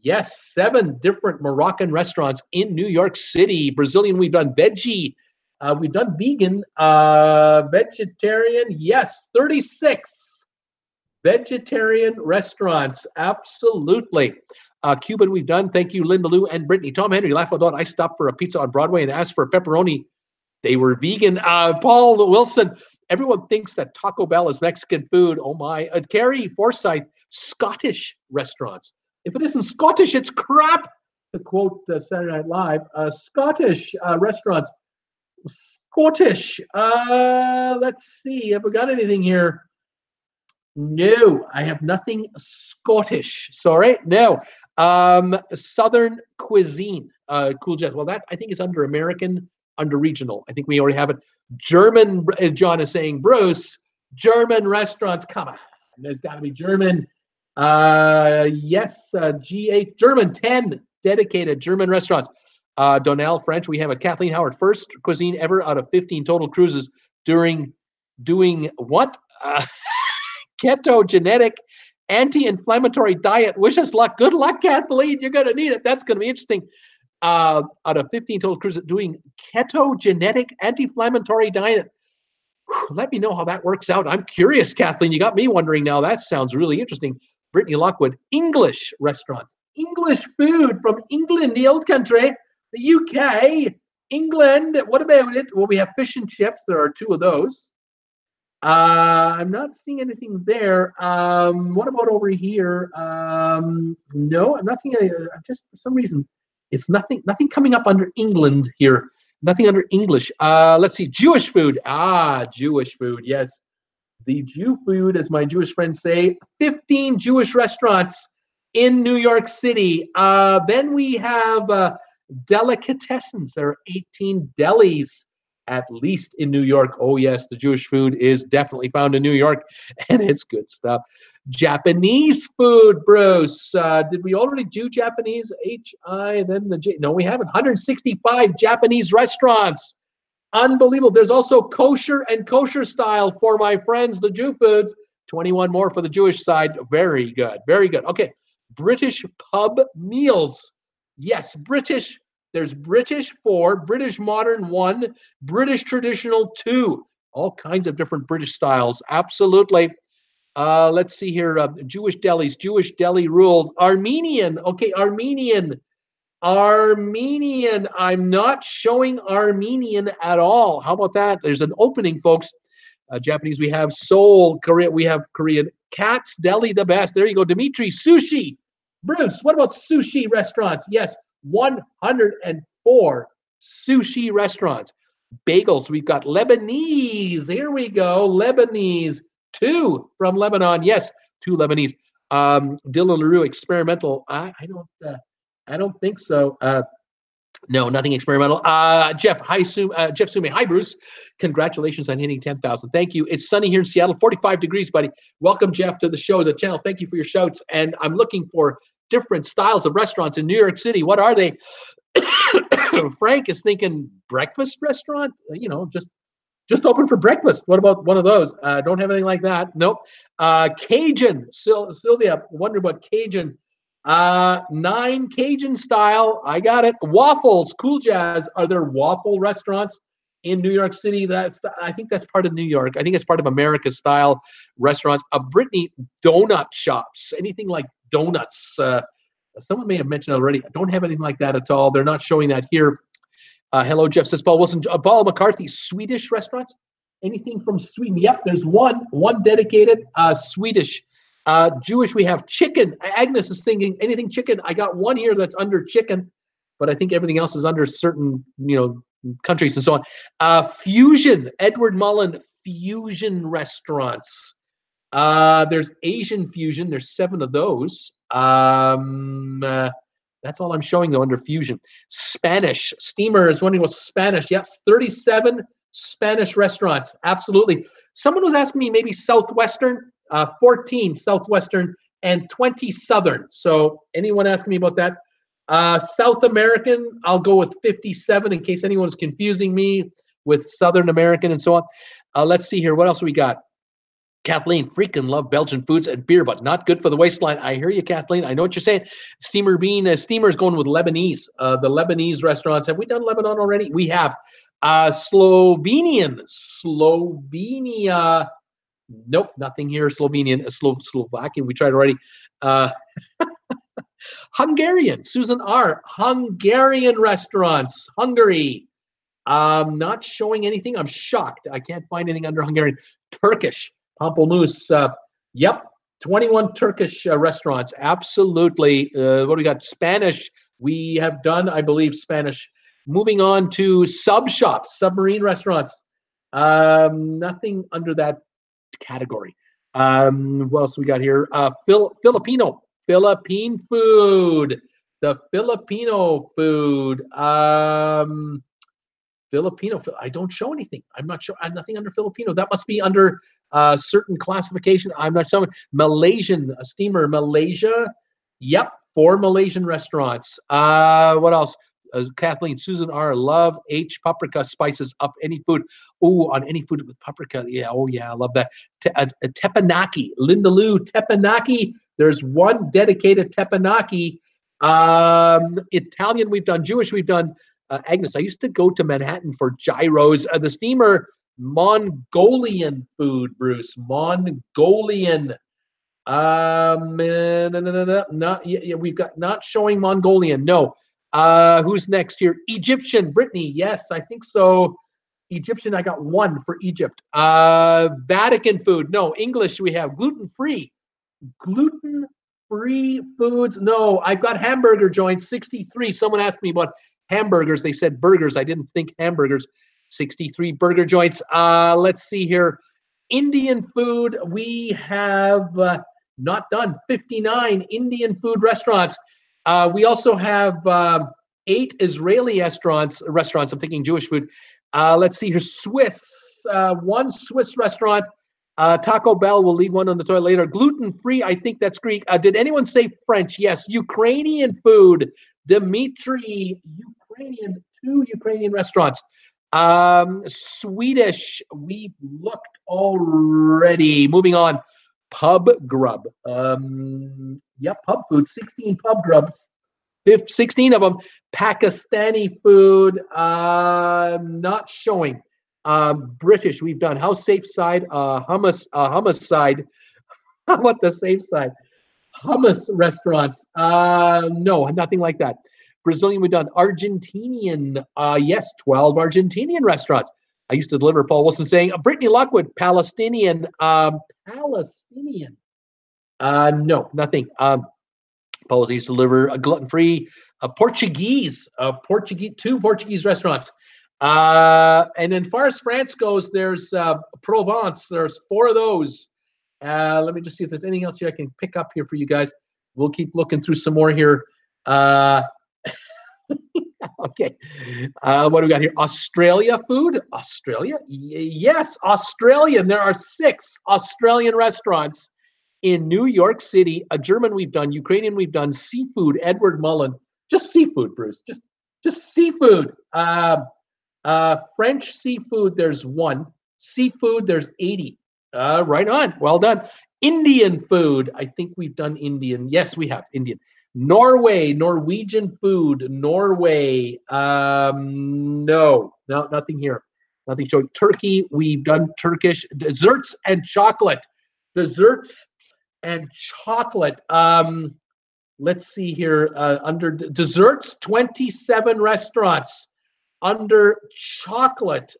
Yes, 7 different Moroccan restaurants in New York City. Brazilian, we've done veggie. We've done vegan, vegetarian. Yes, 36 vegetarian restaurants. Absolutely. Cuban, we've done. Thank you, Linda Lou and Brittany. Tom Henry, laugh out loud. I stopped for a pizza on Broadway and asked for a pepperoni They were vegan. Paul Wilson, everyone thinks that Taco Bell is Mexican food. Oh my. Carrie Forsyth, Scottish restaurants. If it isn't Scottish, it's crap. To quote Saturday Night Live, Scottish restaurants. Scottish. Let's see. Have we got anything here? No, I have nothing Scottish. Sorry, no. Southern cuisine. Cool Jet. Well, that I think is under American, under regional. I think we already have it. German, as John is saying, Bruce. German restaurants. Come on, there's got to be German. Yes, G8 German 10 dedicated German restaurants. Donnell French. We have it. Kathleen Howard. First cuisine ever out of 15 total cruises during doing what? Ketogenic anti-inflammatory diet. Wish us luck. Good luck, Kathleen. You're going to need it. That's going to be interesting. Out of 15 total cruises doing ketogenic anti-inflammatory diet. Let me know how that works out. I'm curious, Kathleen. You got me wondering now. That sounds really interesting. Brittany Lockwood, English restaurants. English food from England, the old country, the UK, England. What about it? Well, we have fish and chips. There are 2 of those. I'm not seeing anything there. What about over here? No, I'm not seeing just for some reason, it's nothing coming up under England here. Nothing under English. Let's see. Jewish food. Jewish food. Yes. The Jew food, as my Jewish friends say, 15 Jewish restaurants in New York City. Then we have delicatessens. There are 18 delis at least in New York. Oh, yes, the Jewish food is definitely found in New York, and it's good stuff. Japanese food, Bruce. Did we already do Japanese? H-I, then the J. No, we haven't. 165 Japanese restaurants. Unbelievable. There's also kosher and kosher style for my friends, the Jew foods. 21 more for the Jewish side. Very good. Very good. Okay. British pub meals. Yes, British. There's British 4, British modern 1, British traditional 2. All kinds of different British styles. Absolutely. Let's see here. Jewish delis, Jewish deli rules. Armenian. Okay, Armenian. Armenian. I'm not showing Armenian at all. How about that? There's an opening, folks. Japanese, we have Seoul. Korea, we have Korean. Kat's Deli, the best. There you go. Dimitri, sushi. Bruce, what about sushi restaurants? Yes, 104 sushi restaurants. Bagels, we've got Lebanese. Here we go. Lebanese. 2 from Lebanon. Yes, 2 Lebanese. Dylan LaRue, experimental. I don't think so. No, nothing experimental. Jeff, Jeff Sume. Hi, Bruce. Congratulations on hitting 10,000. Thank you. It's sunny here in Seattle, 45 degrees, buddy. Welcome, Jeff, to the show, the channel. Thank you for your shouts. And I'm looking for different styles of restaurants in New York City. What are they? Frank is thinking breakfast restaurant, just open for breakfast. What about one of those? Don't have anything like that. Nope. Cajun. Sylvia, wonder about Cajun. 9 Cajun style. I got it. Waffles, Cool Jazz. Are there waffle restaurants in New York City? I think that's part of New York. I think it's part of America style restaurants. Brittany, donut shops. Anything like donuts. Someone may have mentioned already. I don't have anything like that at all. They're not showing that here. Hello, Jeff, says Paul Wilson. Paul McCarthy, Swedish restaurants? Anything from Sweden? Yep, there's one dedicated Swedish. Jewish, we have chicken. Agnes is thinking anything chicken. I got one here that's under chicken, but I think everything else is under certain, countries and so on. Fusion, Edward Mullen, fusion restaurants. There's Asian fusion. There's 7 of those. That's all I'm showing though under fusion. Spanish. Steamer is wondering what's Spanish. Yes, 37 Spanish restaurants. Absolutely. Someone was asking me maybe Southwestern. 14 Southwestern and 20 Southern. So anyone asking me about that? South American, I'll go with 57 in case anyone's confusing me with Southern American and so on. Let's see here. What else we got? Kathleen, freaking love Belgian foods and beer, but not good for the waistline. I hear you, Kathleen. I know what you're saying. Steamer Bean, Steamer is going with Lebanese. The Lebanese restaurants. Have we done Lebanon already? We have. Slovenia. Nope, nothing here. Slovenian, Slovakian. We tried already. Hungarian. Susan R. Hungarian restaurants. Hungary. Not showing anything. I'm shocked. I can't find anything under Hungarian. Turkish, pamplemousse. Yep, 21 Turkish restaurants. Absolutely. What do we got? Spanish. We have done, I believe, Spanish. Moving on to sub shops, submarine restaurants. Nothing under that category. What else we got here? Filipino, Philippine food. The Filipino food. Filipino. I don't show anything. I'm not sure. Nothing under Filipino. That must be under certain classification. I'm not sure. Malaysian steamer. Malaysia. Yep, 4 Malaysian restaurants. What else? Kathleen, Susan R. Love H. Paprika spices up any food. Oh, on any food with paprika. Yeah. Oh, yeah. I love that. Teppanyaki. Linda Lou. Teppanyaki. There's one dedicated teppanyaki. Italian we've done. Jewish we've done. Agnes, I used to go to Manhattan for gyros. The steamer, Mongolian food, Bruce. Mongolian. Not we've got not showing Mongolian. No. Who's next here? Egyptian, Brittany. Yes, I think so. Egyptian, I got 1 for Egypt. Vatican food. No. English, we have gluten-free. Gluten-free foods. No, I've got hamburger joints, 63. Someone asked me about hamburgers. They said burgers. I didn't think hamburgers. 63 burger joints. Let's see here. Indian food. We have not done 59 Indian food restaurants. We also have 8 Israeli restaurants. I'm thinking Jewish food. Let's see here. Swiss. 1 Swiss restaurant. Taco Bell. We'll leave one on the toilet later. Gluten-free. I think that's Greek. Did anyone say French? Yes. Ukrainian food. Dimitri, Ukrainian, 2 Ukrainian restaurants. Swedish, we've looked already. Moving on. Pub grub. Yep, pub food, 16 pub grubs. 16 of them. Pakistani food, not showing. British, we've done house safe side, hummus side. How about the safe side? Hummus restaurants. No, nothing like that. Brazilian, we've done. Argentinian, yes, 12 Argentinian restaurants. I used to deliver, Paul Wilson saying, Brittany Lockwood, Palestinian. Palestinian. No, nothing. Paul used to deliver a gluten-free Portuguese, 2 Portuguese restaurants. And then far as France goes, there's Provence. There's 4 of those. Let me just see if there's anything else here I can pick up here for you guys. We'll keep looking through some more here. Okay. What do we got here? Australia food? Australia? Yes, Australian. There are 6 Australian restaurants in New York City. A German we've done. Ukrainian we've done. Seafood, Edward Mullen. Just seafood, Bruce. Just seafood. French seafood, there's 1. Seafood, there's 80. Right on. Well done. Indian food. I think we've done Indian. Yes, we have Indian. Norway, Norwegian food. Norway. No, nothing here. Nothing showing. Turkey, we've done Turkish. Desserts and chocolate. Desserts and chocolate. Let's see here. Under desserts, 27 restaurants. Under chocolate,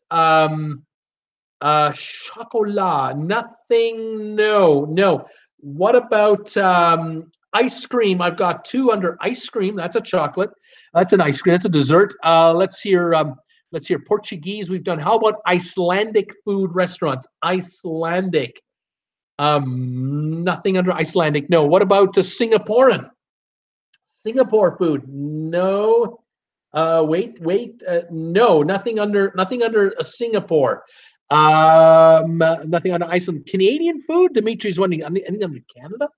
chocolat, nothing. No. What about ice cream? I've got 2 under ice cream. That's a chocolate. That's an ice cream. That's a dessert. Let's hear Portuguese. We've done. How about Icelandic food restaurants? Icelandic. Nothing under Icelandic. No. What about Singaporean? Singapore food. No. Wait. No, nothing under Singapore. Nothing under Iceland. Canadian food. Dimitri's wondering. Anything under Canada?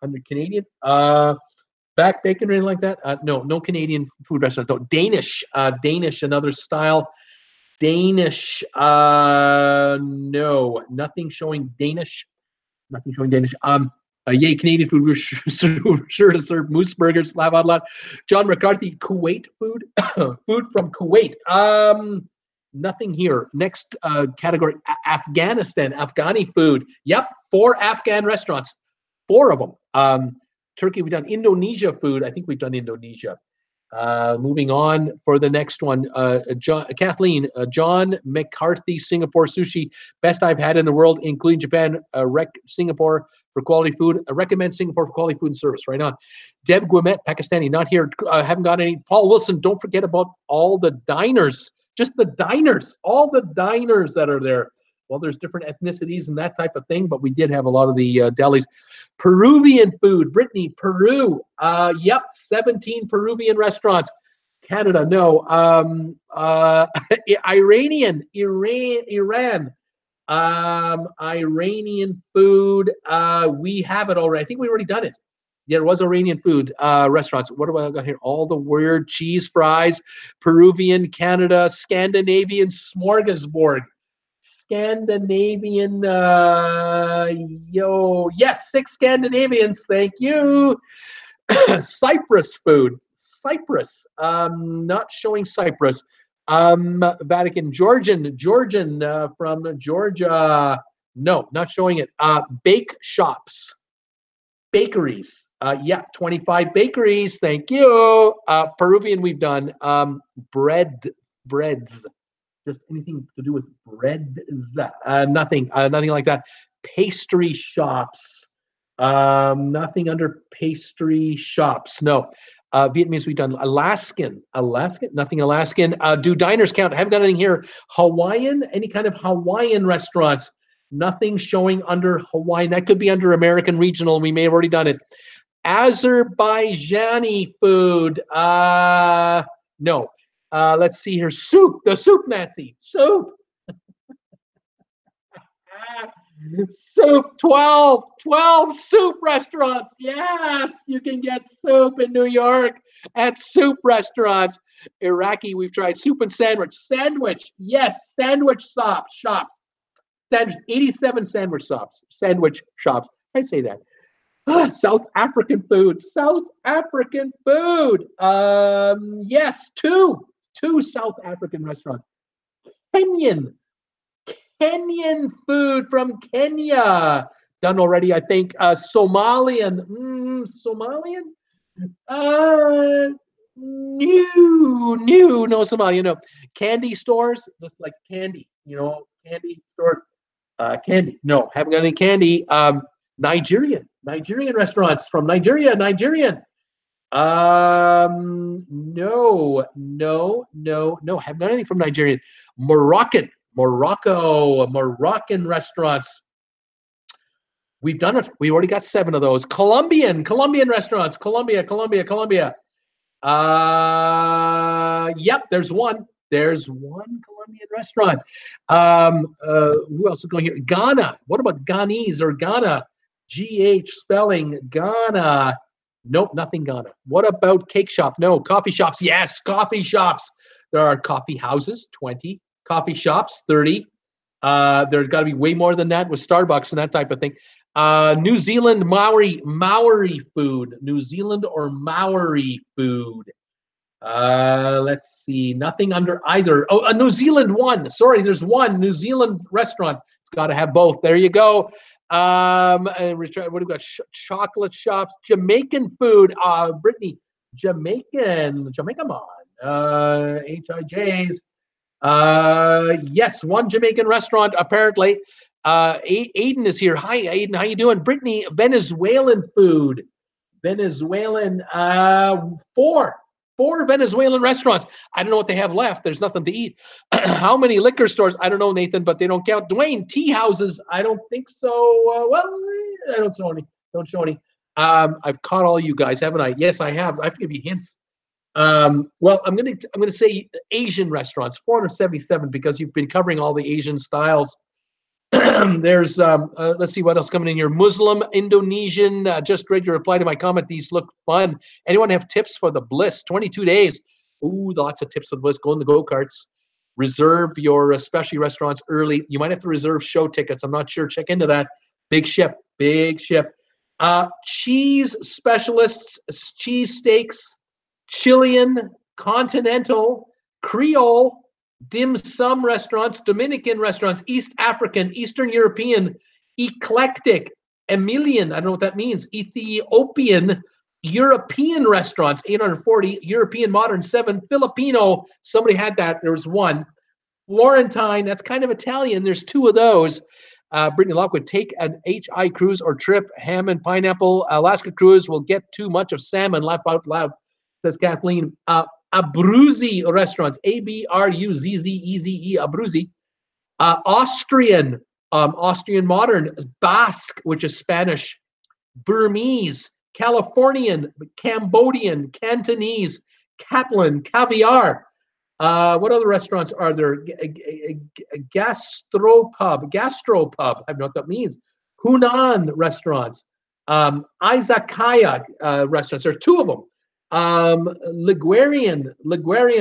Under Canadian? Back bacon or anything like that? No Canadian food restaurant. No. Danish. Danish, another style. Danish. No, nothing showing Danish. Nothing showing Danish. Yay, Canadian food. We're sure to serve moose burgers. Laugh out loud. John McCarthy, Kuwait food. Food from Kuwait. Nothing here. Next category, Afghanistan. Afghani food. Yep, 4 Afghan restaurants. 4 of them. Turkey, we've done Indonesia food. I think we've done Indonesia. Moving on for the next one, Kathleen, John McCarthy Singapore Sushi, best I've had in the world, including Japan. Singapore for quality food. I recommend Singapore for quality food and service. Right on. Deb Guimet, Pakistani, not here. Haven't got any. Paul Wilson, don't forget about all the diners. Just the diners, all the diners that are there. Well, there's different ethnicities and that type of thing, but we did have a lot of the delis. Peruvian food, Brittany, Peru. Yep, 17 Peruvian restaurants. Canada, no. Iran. Iranian food. We have it already. I think we already done it. There was Iranian food restaurants. What do I got here? All the weird cheese fries, Peruvian, Canada, Scandinavian smorgasbord. Scandinavian, yes, 6 Scandinavians, thank you. Cyprus food, Cyprus, not showing Cyprus. Vatican, Georgian from Georgia, no, not showing it. Bake shops, bakeries, yeah, 25 bakeries, thank you. Peruvian we've done. Breads. Just anything to do with bread, nothing like that. Pastry shops, nothing under pastry shops. No. Vietnamese we've done. Alaskan, nothing Alaskan. Do diners count? I haven't got anything here. Hawaiian, any kind of Hawaiian restaurants. Nothing showing under Hawaiian. That could be under American regional. We may have already done it. Azerbaijani food. No. Let's see here. Soup, the soup Nazi. Soup. Soup, 12 soup restaurants. Yes, you can get soup in New York at soup restaurants. Iraqi, we've tried. Soup and sandwich. Sandwich, yes, sandwich shops. Sandwich, 87 sandwich shops. I say that. South African food. Yes, two South African restaurants. Kenyan food from Kenya. Done already, I think. Somalian. No Somalian, no. Candy stores, just like candy, candy stores. Candy, no, haven't got any candy. Nigerian restaurants from Nigeria. Nigerian. No, haven't got anything from Nigerian. Moroccan restaurants. We've done it. We already got 7 of those. Colombian restaurants. Colombia. Yep, there's one Colombian restaurant. Who else is going here? Ghana. What about Ghanese or Ghana? GH spelling Ghana. Nope, nothing Ghana. What about cake shop? No. Coffee shops. Yes, coffee shops. There are coffee houses, 20. Coffee shops, 30. There's got to be way more than that with Starbucks and that type of thing. New Zealand Maori food. New Zealand or Maori food. Let's see. Nothing under either. Oh, a New Zealand one. Sorry, there's one New Zealand restaurant. It's got to have both. There you go. What do we got? Chocolate shops. Jamaican food. Brittany. Jamaican on. HIJs. Yes, one Jamaican restaurant apparently. Aiden is here. Hi, Aiden. How you doing? Brittany. Venezuelan food. Four Venezuelan restaurants. I don't know what they have left. There's nothing to eat. How many liquor stores? I don't know, Nathan, but they don't count. Dwayne, tea houses. I don't think so. Well, I don't show any. I've caught all you guys, haven't I? Yes, I have. I have to give you hints. Well, I'm gonna say Asian restaurants, 477, because you've been covering all the Asian styles. There's let's see what else coming in here. Muslim, Indonesian. Just read your reply to my comment. These look fun. Anyone have tips for the Bliss? 22 days. Ooh, lots of tips for the Bliss. Go in the go-karts. Reserve your specialty restaurants early. You might have to reserve show tickets. I'm not sure. Check into that. Big ship. Cheese specialists, cheese steaks, Chilean, continental, Creole, dim sum restaurants, Dominican restaurants, East African, Eastern European, eclectic, Emilian, I don't know what that means, Ethiopian, European restaurants, 840. European modern, 7. Filipino, somebody had that. There was 1. Florentine, that's kind of Italian. There's 2 of those. Brittany Lockwood, take an HI cruise or trip. Ham and pineapple. Alaska cruise will get too much of salmon. Laugh out loud, says Kathleen. Abruzzi restaurants, Abruzzeze, Abruzzi. Austrian, Austrian modern. Basque, which is Spanish. Burmese, Californian, Cambodian, Cantonese, Catalan, caviar. What other restaurants are there? Gastropub. I don't know what that means. Hunan restaurants. Izakaya restaurants. There's 2 of them. Liguerian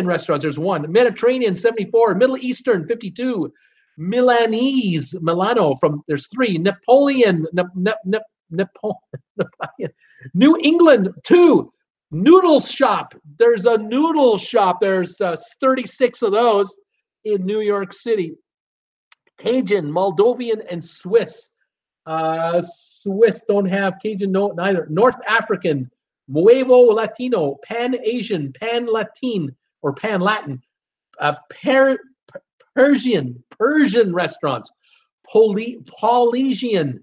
restaurants. There's 1. Mediterranean, 74. Middle Eastern, 52. Milanese, Milano. There's 3. Napoleon. New England, 2. Noodles shop. There's a noodle shop. There's 36 of those in New York City. Cajun, Moldovan, and Swiss. Swiss don't have Cajun, no, neither. North African, Nuevo Latino, Pan-Asian, Pan-Latin, or Pan-Latin. Persian restaurants. Polynesian,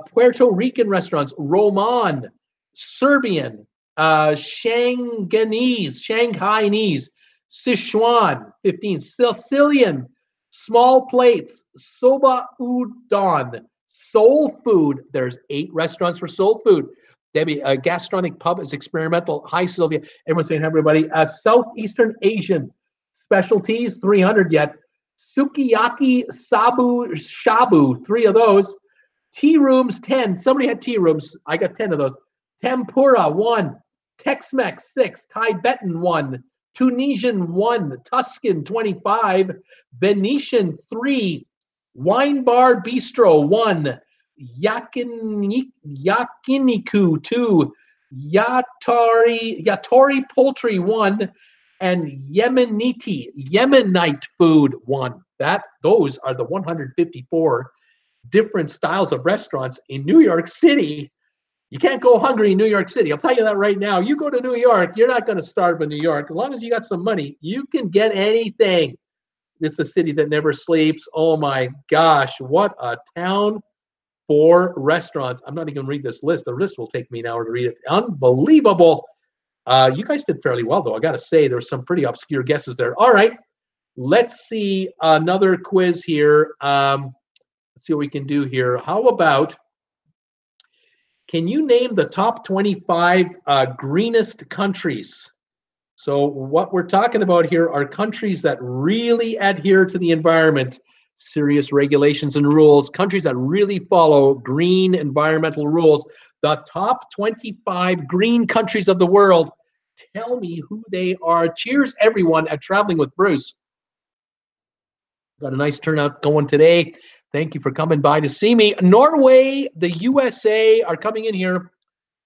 Puerto Rican restaurants. Roman, Serbian, Shanghainese, Sichuan, 15. Sicilian, small plates. Soba udon, soul food. There's 8 restaurants for soul food. Debbie, a gastronomic pub is experimental. Hi, Sylvia. Everyone's saying, everybody. Southeastern Asian specialties, 300 yet. Sukiyaki, shabu, 3 of those. Tea rooms, 10. Somebody had tea rooms. I got 10 of those. Tempura, 1. Tex-Mex, 6. Tibetan, 1. Tunisian, 1. Tuscan, 25. Venetian, 3. Wine Bar Bistro, 1. Yakiniku, 2. Yatori Poultry, 1. And Yemenite food, 1. Those are the 154 different styles of restaurants in New York City. You can't go hungry in New York City. I'll tell you that right now. You go to New York, you're not going to starve in New York. As long as you got some money, you can get anything. It's a city that never sleeps. Oh my gosh, what a town for restaurants. I'm not even going to read this list. The list will take me an hour to read it. Unbelievable. You guys did fairly well, though. I got to say, there were some pretty obscure guesses there. All right, let's see another quiz here. Let's see what we can do here. How about, can you name the top 25 greenest countries? So what we're talking about here are countries that really adhere to the environment, serious regulations and rules, countries that really follow green environmental rules. The top 25 green countries of the world. Tell me who they are. Cheers, everyone, at Traveling with Bruce. Got a nice turnout going today. Thank you for coming by to see me. Norway, the USA are coming in here.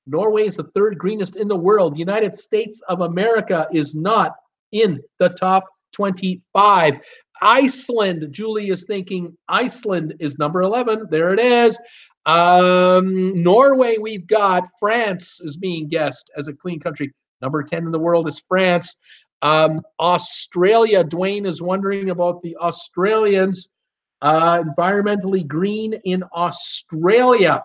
Norway is the 3rd greenest in the world. United States of America is not in the top 25. Iceland, Julie is thinking Iceland is number 11. There it is. Norway, we've got. France is being guessed as a clean country. Number 10 in the world is France. Australia, Dwayne is wondering about the Australians. Environmentally green in Australia.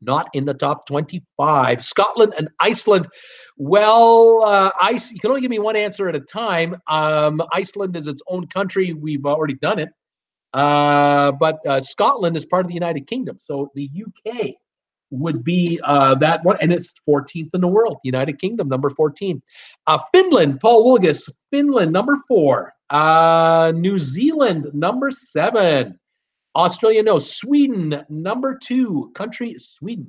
Not in the top 25. Scotland and Iceland. Well, you can only give me one answer at a time. Iceland is its own country. We've already done it. But Scotland is part of the United Kingdom. So the UK would be that one. And it's 14th in the world. United Kingdom, number 14. Finland, Paul Wilgus. Finland, number 4. New Zealand, number 7. Australia, no. Sweden, number 2. Country, Sweden.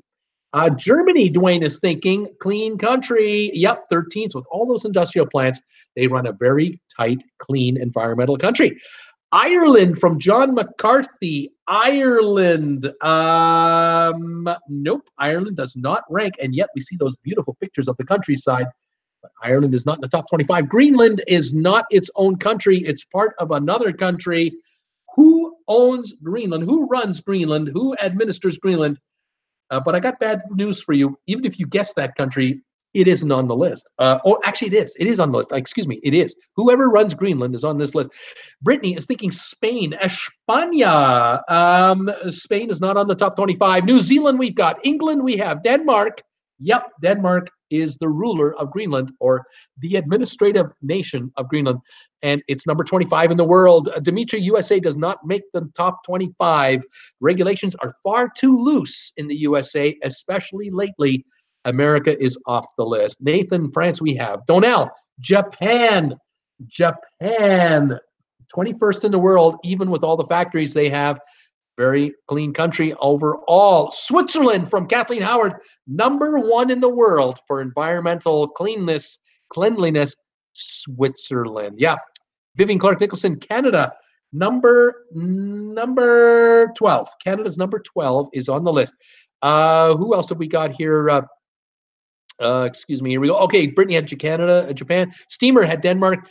Germany, Dwayne is thinking, clean country. Yep, 13th with all those industrial plants. They run a very tight, clean environmental country. Ireland from John McCarthy. Ireland. Nope, Ireland does not rank, and yet we see those beautiful pictures of the countryside. But Ireland is not in the top 25. Greenland is not its own country. It's part of another country. Who owns Greenland? Who runs Greenland? Who administers Greenland? But I got bad news for you. Even if you guess that country, it isn't on the list. Oh, actually, it is. It is on the list. Excuse me, it is. Whoever runs Greenland is on this list. Brittany is thinking Spain. España. Spain is not on the top 25. New Zealand we've got. England we have. Denmark. Yep, Denmark is the ruler of Greenland, or the administrative nation of Greenland, and it's number 25 in the world. Dimitri, USA does not make the top 25. Regulations are far too loose in the USA, especially lately. America is off the list. Nathan, France we have. Donnell, Japan. Japan, 21st in the world, even with all the factories they have. Very clean country overall. Switzerland from Kathleen Howard, number 1 in the world for environmental cleanliness. Switzerland, yeah. Vivian Clark Nicholson, Canada, number 12. Canada's number 12 is on the list. Who else have we got here? Excuse me, here we go. Okay, Brittany had Canada, Japan. Steamer had Denmark.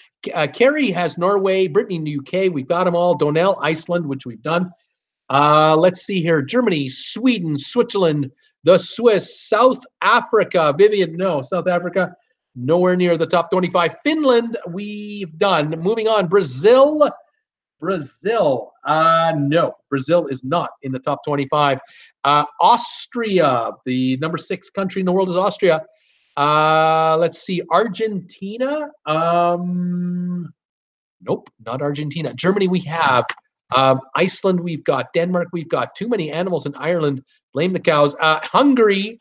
Carrie has Norway. Brittany in the UK. We've got them all. Donnell, Iceland, which we've done. Let's see here. Germany, Sweden, Switzerland, the Swiss, South Africa. Vivian, no. South Africa, nowhere near the top 25. Finland, we've done. Moving on. Brazil. No. Brazil is not in the top 25. Austria, the number 6 country in the world is Austria. Let's see. Argentina. Nope, not Argentina. Germany we have. Iceland we've got. Denmark we've got. Too many animals in Ireland. Blame the cows. Hungary.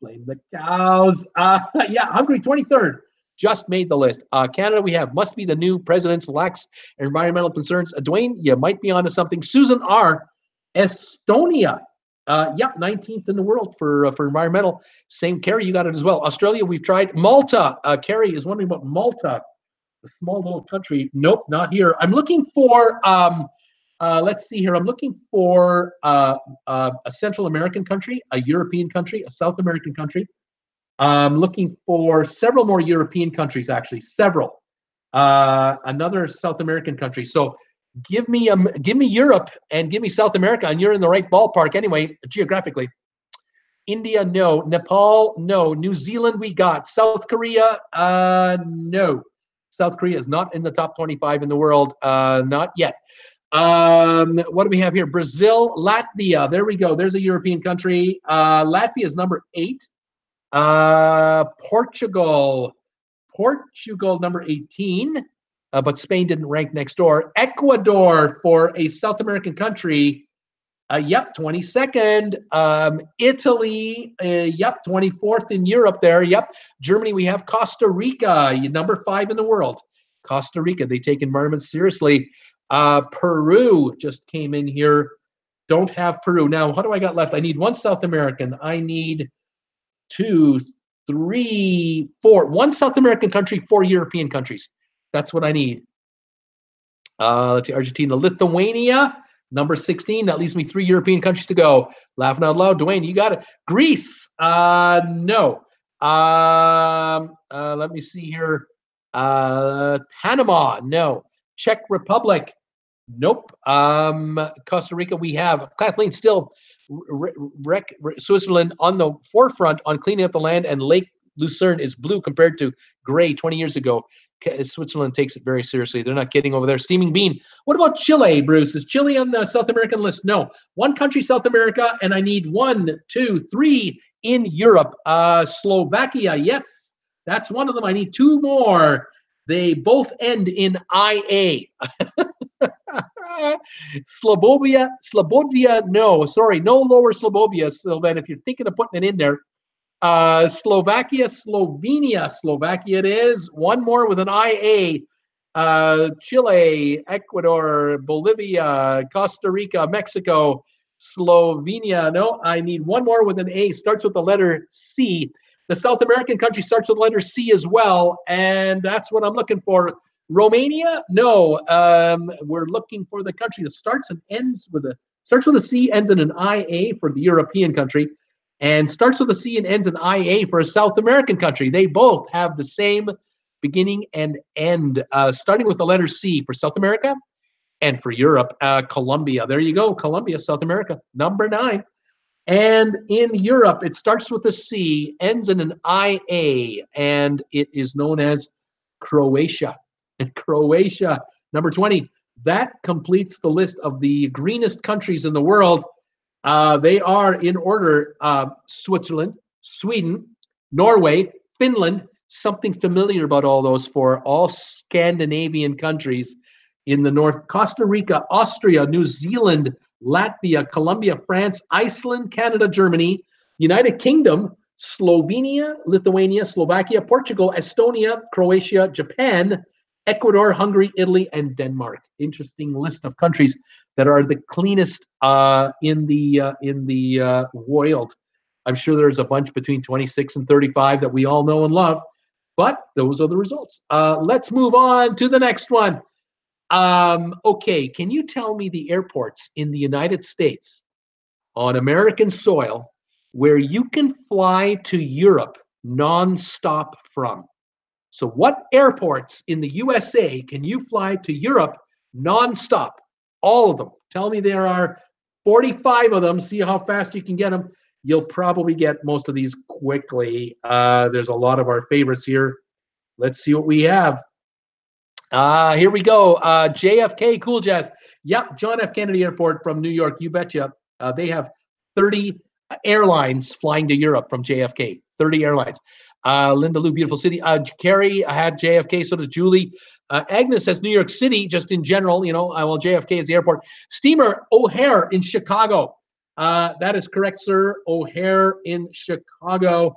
Blame the cows. Yeah, Hungary, 23rd. Just made the list. Canada we have. Must be the new president's lax environmental concerns. Dwayne, you might be onto something. Susan R. Estonia. Yep, 19th in the world for environmental. Same, Carrie, you got it as well. Australia, we've tried. Malta. Carrie is wondering about Malta. A small little country. Nope, not here. I'm looking for, let's see here. I'm looking for a Central American country, a European country, a South American country. I'm looking for several more European countries, actually, several. Another South American country. So give me Europe and give me South America, and you're in the right ballpark anyway, geographically. India, no. Nepal, no. New Zealand, we got. South Korea, no. South Korea is not in the top 25 in the world, not yet. What do we have here? Brazil, Latvia. There we go. There's a European country. Latvia is number 8. Portugal, number 18. But Spain didn't rank next door. Ecuador for a South American country. Yep, 22nd. Italy, yep, 24th in Europe there. Yep. Germany, we have Costa Rica, number 5 in the world. Costa Rica, they take environment seriously. Peru just came in here. Don't have Peru. Now, what do I got left? I need 1 South American. I need 2, 3, 4. 1 South American country, 4 European countries. That's what I need. Let's see, Argentina, Lithuania, number 16. That leaves me 3 European countries to go. Laughing out loud, Dwayne, you got it. Greece, no. Let me see here. Panama, no. Czech Republic, nope. Costa Rica, we have. Kathleen, still Switzerland on the forefront on cleaning up the land, and Lake Lucerne is blue compared to gray 20 years ago. Switzerland takes it very seriously. They're not kidding over there. Steaming Bean. What about Chile, Bruce? Is Chile on the South American list? No. 1 country, South America, and I need 1, 2, 3 in Europe. Slovakia, yes, that's one of them. I need 2 more. They both end in IA. Slobovia, no. Sorry, no lower Slobovia, Sylvan, if you're thinking of putting it in there. Slovakia, Slovenia. Slovakia it is. 1 more with an IA. Chile, Ecuador, Bolivia, Costa Rica, Mexico, Slovenia. No, I need 1 more with an A. Starts with the letter C. The South American country starts with the letter C as well, and that's what I'm looking for. Romania? No. We're looking for the country that starts with a C, ends in an IA for the European country, and starts with a C and ends in IA for a South American country. They both have the same beginning and end, starting with the letter C for South America, And for Europe, Colombia. There you go, Colombia, South America, number 9. And in Europe, it starts with a C, ends in an IA, and it is known as Croatia. And Croatia, number 20. That completes the list of the greenest countries in the world. They are in order: Switzerland, Sweden, Norway, Finland. Something familiar about all those for all Scandinavian countries in the north: Costa Rica, Austria, New Zealand, Latvia, Colombia, France, Iceland, Canada, Germany, United Kingdom, Slovenia, Lithuania, Slovakia, Portugal, Estonia, Croatia, Japan, Ecuador, Hungary, Italy, and Denmark. Interesting list of countries that are the cleanest in the world. I'm sure there's a bunch between 26 and 35 that we all know and love, but those are the results. Let's move on to the next one. Okay, can you tell me the airports in the United States on American soil where you can fly to Europe nonstop from? So what airports in the USA can you fly to Europe nonstop? All of them. Tell me there are 45 of them. See how fast you can get them. You'll probably get most of these quickly. There's a lot of our favorites here. Let's see what we have. Here we go. JFK, cool jazz. Yep, John F. Kennedy Airport from New York. You betcha. They have 30 airlines flying to Europe from JFK. 30 airlines. Linda Lou, beautiful city. Carrie had JFK, so does Julie. Agnes says New York City, just in general, you know, well, JFK is the airport. Steamer O'Hare in Chicago. That is correct, sir. O'Hare in Chicago.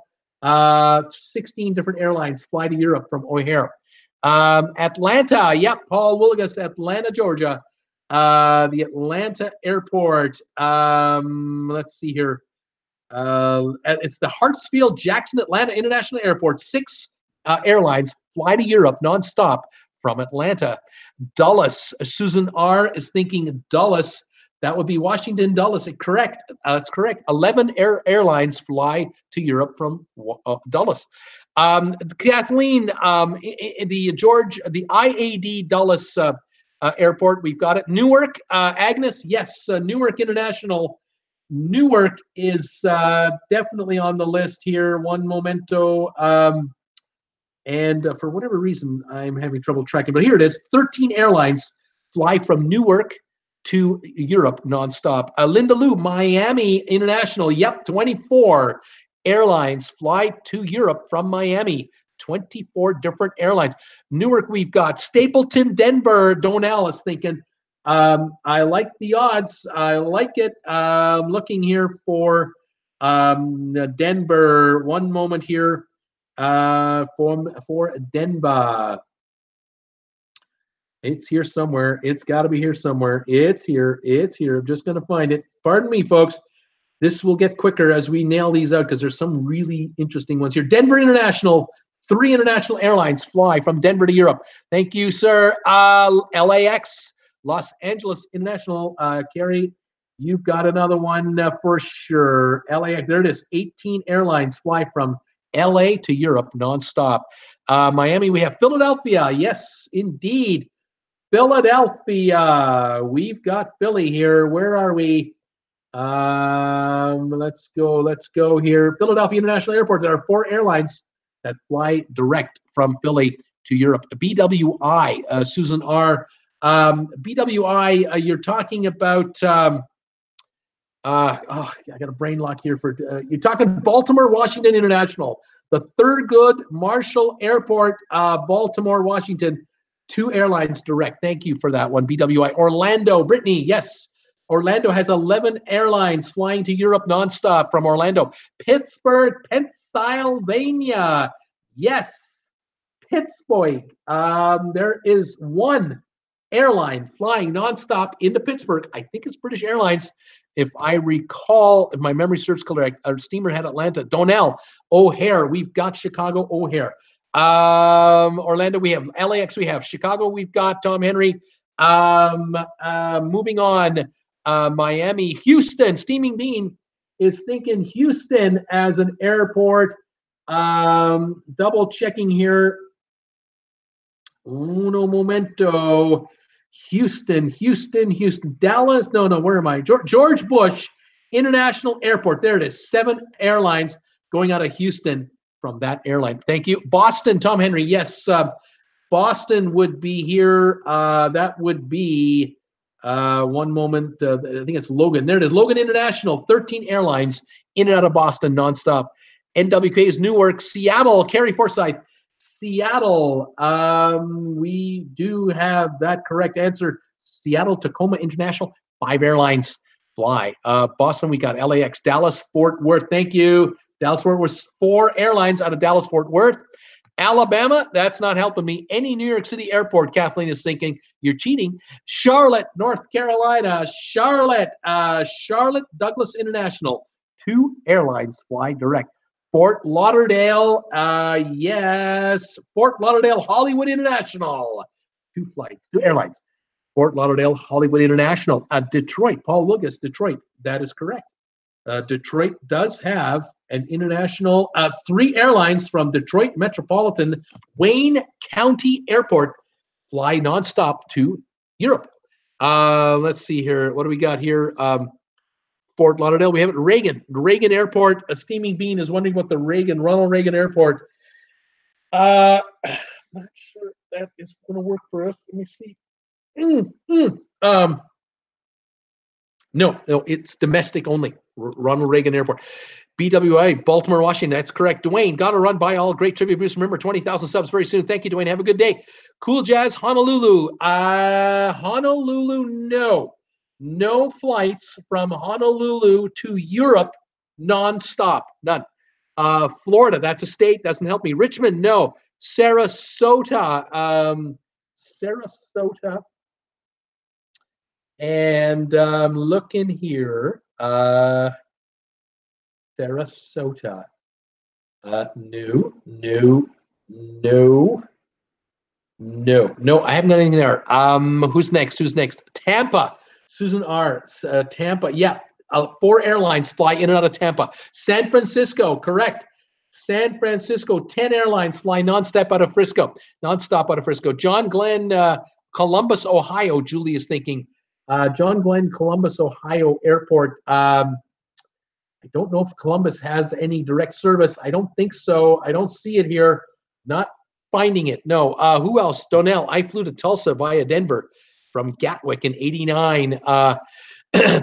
16 different airlines fly to Europe from O'Hare. Atlanta, yep, Paul Willigas, Atlanta, Georgia. The Atlanta airport. Let's see here. It's the Hartsfield-Jackson Atlanta International Airport. 6 airlines fly to Europe nonstop from Atlanta. Dulles. Susan R. is thinking Dulles. That would be Washington Dulles. Correct. That's correct. 11 airlines fly to Europe from Dulles. Kathleen, the IAD Dulles Airport. We've got it. Newark. Agnes. Yes. Newark International. Newark is definitely on the list here. One momento. And for whatever reason, I'm having trouble tracking. But here it is. 13 airlines fly from Newark to Europe nonstop. Linda Lou, Miami International. Yep, 24 airlines fly to Europe from Miami. 24 different airlines. Newark, we've got Stapleton, Denver. Donnell is thinking. I like the odds. I like it. I'm looking here for Denver. One moment here for Denver. It's here somewhere. It's got to be here somewhere. It's here. It's here. I'm just going to find it. Pardon me, folks. This will get quicker as we nail these out because there's some really interesting ones here. Denver International. 3 international airlines fly from Denver to Europe. Thank you, sir. LAX. Los Angeles International, Carrie, you've got another one for sure. LAX, there it is. 18 airlines fly from LA to Europe nonstop. Miami, we have Philadelphia. Yes, indeed. Philadelphia. We've got Philly here. Where are we? Let's go here. Philadelphia International Airport. There are 4 airlines that fly direct from Philly to Europe. BWI, Susan R. BWI, you're talking about, I got a brain lock here for, you're talking Baltimore, Washington International, the Thurgood Marshall Airport, Baltimore, Washington, 2 airlines direct. Thank you for that one, BWI. Orlando, Brittany, yes. Orlando has 11 airlines flying to Europe nonstop from Orlando. Pittsburgh, Pennsylvania, yes. Pittsburgh, there is 1 airline flying nonstop into Pittsburgh. I think it's British Airlines. If I recall, if my memory serves correct, our steamer had Atlanta. Donnell, O'Hare. We've got Chicago, O'Hare. Orlando, we have LAX. We have Chicago. We've got Tom Henry. Moving on, Miami, Houston. Steaming Bean is thinking Houston as an airport. Double checking here. Uno momento. Houston, Dallas. No, where am I? George Bush International Airport. There it is. 7 airlines going out of Houston from that airline. Thank you. Boston, Tom Henry. Yes, Boston would be here. That would be, one moment. I think it's Logan. There it is. Logan International, 13 airlines in and out of Boston nonstop. NWK is Newark. Seattle, Carrie Forsyth. Seattle, we do have that correct answer. Seattle, Tacoma International, 5 airlines fly. Boston, we got LAX. Dallas, Fort Worth. Thank you. Dallas, Fort Worth, 4 airlines out of Dallas, Fort Worth. Alabama, that's not helping me. Any New York City airport, Kathleen is thinking, you're cheating. Charlotte, North Carolina. Charlotte, Douglas International. 2 airlines fly direct. Fort Lauderdale, yes. Fort Lauderdale, Hollywood International. 2 flights, 2 airlines. Fort Lauderdale, Hollywood International. Detroit, Paul Lucas, Detroit. That is correct. Detroit does have an international, 3 airlines from Detroit Metropolitan Wayne County Airport fly nonstop to Europe. Let's see here. What do we got here? Fort Lauderdale. We have it. Reagan Airport. A steaming bean is wondering what the Ronald Reagan Airport. Not sure that is going to work for us. Let me see. No, it's domestic only. Ronald Reagan Airport. BWI, Baltimore, Washington. That's correct. Dwayne, got to run by all great trivia views. Remember, 20,000 subs very soon. Thank you, Dwayne. Have a good day. Cool Jazz, Honolulu. Honolulu, no. No flights from Honolulu to Europe nonstop. None. Florida, that's a state. Doesn't help me. Richmond, no. Sarasota. Sarasota. And looking here. Sarasota. No. I haven't got anything there. Who's next? Tampa. Susan R. Tampa. Yeah. 4 airlines fly in and out of Tampa. San Francisco. Correct. San Francisco. 10 airlines fly nonstop out of Frisco. John Glenn, Columbus, Ohio. Julie is thinking. John Glenn, Columbus, Ohio Airport. I don't know if Columbus has any direct service. I don't think so. I don't see it here. Not finding it. No. Who else? Donnell. I flew to Tulsa via Denver from Gatwick in '89.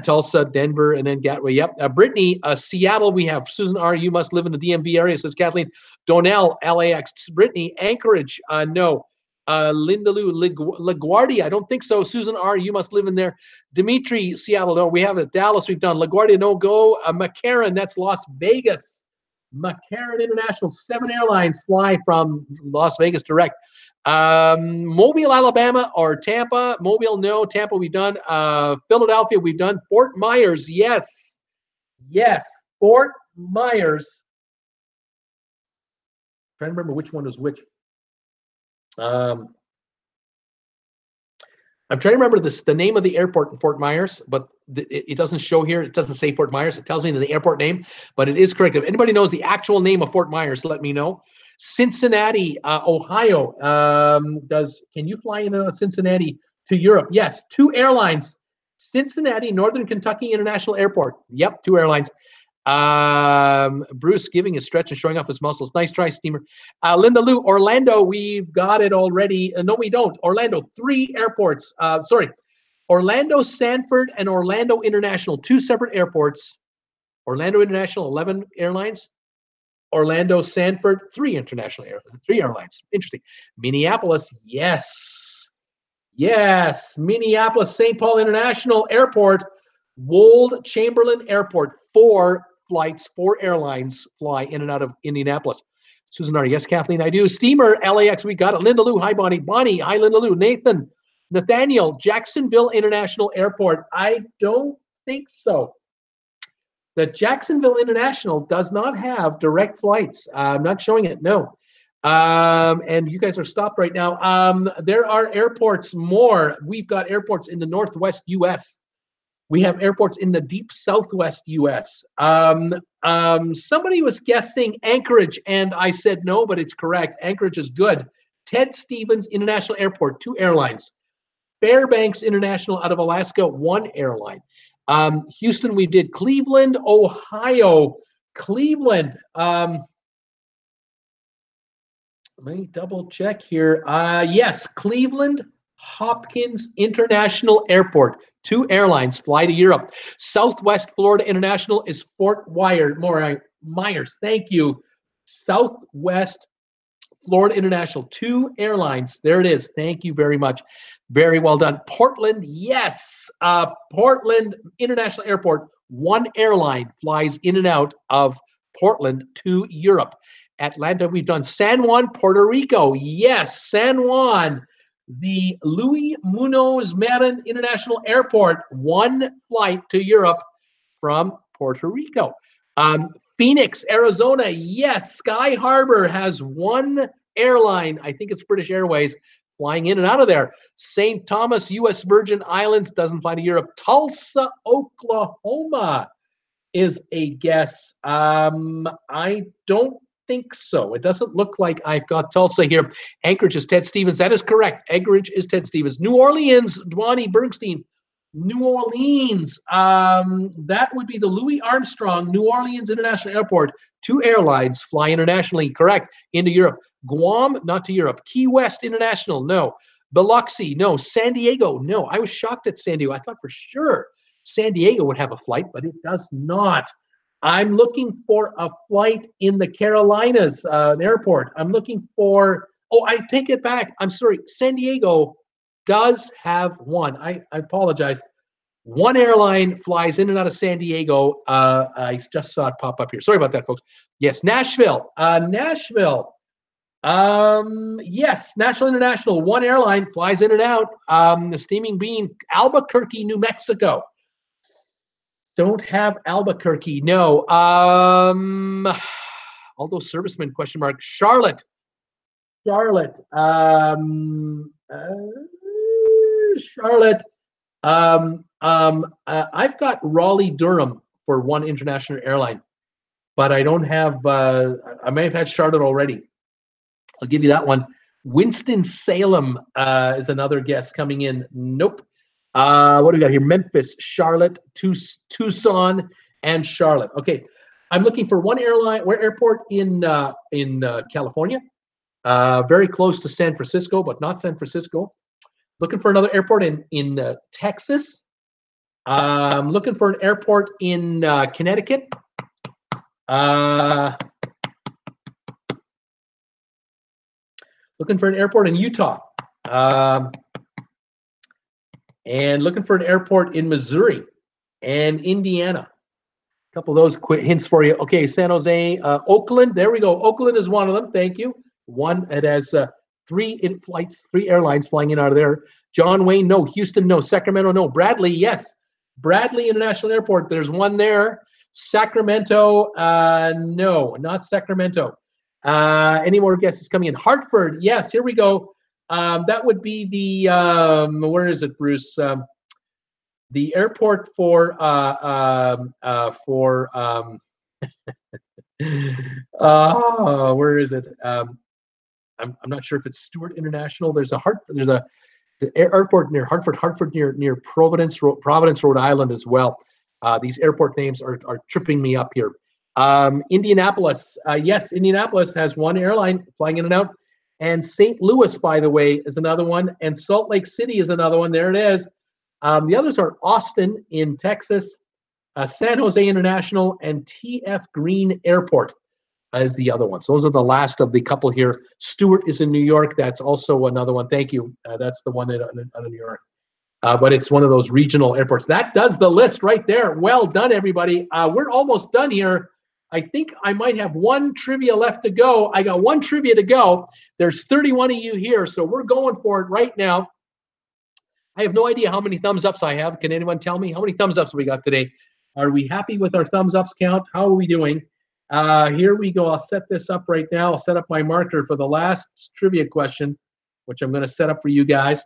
Tulsa, Denver, and then Gatwick. Yep. Brittany, Seattle. We have Susan R. You must live in the DMV area, says Kathleen. Donnell, LAX. Brittany, Anchorage. No. Linda Lou, LaGuardia. I don't think so. Susan R. You must live in there. Dimitri, Seattle. No, we have it. Dallas. We've done. LaGuardia. No go. McCarran. That's Las Vegas. McCarran International. 7 airlines fly from Las Vegas direct. Mobile, Alabama, or Tampa. Mobile, no. Tampa, we've done. Philadelphia, we've done. Fort Myers, yes. Fort Myers. I'm trying to remember which one was which. I'm trying to remember the name of the airport in Fort Myers, but it doesn't show here. It doesn't say Fort Myers. It tells me the airport name, but it is correct. If anybody knows the actual name of Fort Myers, let me know. Cincinnati, Ohio. Can you fly in Cincinnati to Europe? Yes, 2 airlines. Cincinnati, Northern Kentucky International Airport. Yep, 2 airlines. Bruce giving a stretch and showing off his muscles. Nice try, Steamer. Linda Lou, Orlando, we've got it already. No, we don't. Orlando, 3 airports. Orlando, Sanford, and Orlando International, 2 separate airports. Orlando International, 11 airlines. Orlando, Sanford, 3 airlines. Interesting. Minneapolis, yes. Minneapolis, St. Paul International Airport, Wold Chamberlain Airport, 4 flights, 4 airlines fly in and out of Indianapolis. Susan R. Yes, Kathleen, I do. Steamer, LAX, we got it. Linda Lou, hi, Bonnie. Bonnie, hi, Linda Lou. Nathaniel, Jacksonville International Airport. I don't think so. The Jacksonville International does not have direct flights. I'm not showing it, no. And you guys are stopped right now. There are airports more. We've got airports in the Northwest U.S. We have airports in the deep Southwest U.S. Somebody was guessing Anchorage, and I said no, but it's correct. Anchorage is good. Ted Stevens International Airport, 2 airlines. Fairbanks International out of Alaska, one airline. Houston, we did Cleveland, Ohio. Cleveland. Let me double check here. Yes, Cleveland Hopkins International Airport. Two airlines fly to Europe. Southwest Florida International is Fort Myers. Thank you. Southwest Florida International. Two airlines. There it is. Thank you very much. Very well done. Portland, yes. Portland International Airport. One airline flies in and out of Portland to Europe. Atlanta, we've done San Juan, Puerto Rico. Yes, San Juan. The Luis Munoz Marin International Airport. One flight to Europe from Puerto Rico. Phoenix, Arizona. Yes, Sky Harbor has one airline. I think it's British Airways flying in and out of there. St. Thomas, U.S. Virgin Islands doesn't fly to Europe. Tulsa, Oklahoma is a guess. I don't think so. It doesn't look like I've got Tulsa here. Anchorage is Ted Stevens. That is correct. Anchorage is Ted Stevens. New Orleans, Dwani Bergstein. New Orleans. That would be the Louis Armstrong New Orleans International Airport. Two airlines fly internationally, correct, into Europe. Guam, not to Europe. Key West International, no. Biloxi, no. San Diego, no. I was shocked at San Diego. I thought for sure San Diego would have a flight, but it does not. I'm looking for a flight in the Carolinas, an airport. I'm looking for, I take it back. I'm sorry. San Diego does have one. I apologize. One airline flies in and out of San Diego. I just saw it pop up here. Sorry about that, folks. Yes, Nashville. Nashville. Yes, National International. One airline flies in and out. The Steaming Bean, Albuquerque, New Mexico. Don't have Albuquerque. No. All those servicemen, question mark. Charlotte. Charlotte. Charlotte. I've got Raleigh Durham for one international airline, but I don't have, I may have had Charlotte already. I'll give you that one. Winston-Salem is another guess coming in. Nope. What do we got here? Memphis, Charlotte, Tucson, and Charlotte. Okay. I'm looking for one airport in California, very close to San Francisco, but not San Francisco. Looking for another airport in Texas. Looking for an airport in Connecticut. Looking for an airport in Utah. And looking for an airport in Missouri and Indiana. A couple of those quick hints for you. Okay, San Jose, Oakland. There we go. Oakland is one of them. Thank you. One, it has three airlines flying in out of there. John Wayne, no. Houston, no. Sacramento, no. Bradley, yes. Bradley International Airport, there's one there. Sacramento, no, not Sacramento. Any more guesses coming in? Hartford, yes, here we go. That would be the, where is it, Bruce? The airport for where is it? I'm not sure if it's Stewart International. There's a airport near Hartford near Providence, Rhode Island as well. These airport names are tripping me up here. Indianapolis, yes, Indianapolis has one airline flying in and out. And St. Louis, by the way, is another one. And Salt Lake City is another one. There it is. The others are Austin in Texas, San Jose International, and TF Green Airport is the other one. So those are the last of the couple here. Stewart is in New York. That's also another one. Thank you. That's the one out of New York. But it's one of those regional airports. That does the list right there. Well done, everybody. We're almost done here. I think I might have one trivia left to go. I got one trivia to go. There's 31 of you here, so we're going for it right now. I have no idea how many thumbs ups I have. Can anyone tell me how many thumbs ups we got today? Are we happy with our thumbs ups count? How are we doing? Here we go. I'll set this up right now. I'll set up my marker for the last trivia question, which I'm going to set up for you guys.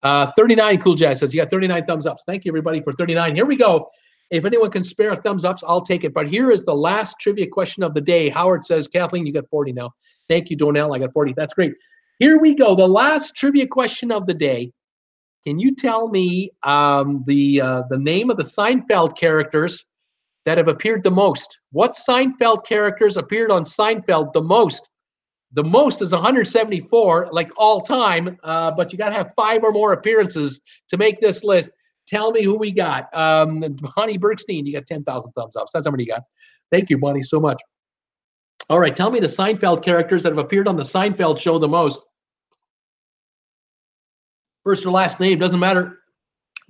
39, Cool Jazz says, you got 39 thumbs ups. Thank you, everybody, for 39. Here we go. If anyone can spare thumbs ups, I'll take it. But here is the last trivia question of the day. Howard says, Kathleen, you got 40 now. Thank you, Donnell. I got 40. That's great. Here we go. The last trivia question of the day. Can you tell me the name of the Seinfeld characters that have appeared the most? What Seinfeld characters appeared on Seinfeld the most? The most is 174, like all time, but you got to have 5 or more appearances to make this list. Tell me who we got. Bonnie Bergstein, you got 10,000 thumbs up. So that's how many you got. Thank you, Bonnie, so much. All right, tell me the Seinfeld characters that have appeared on the Seinfeld show the most. First or last name, doesn't matter.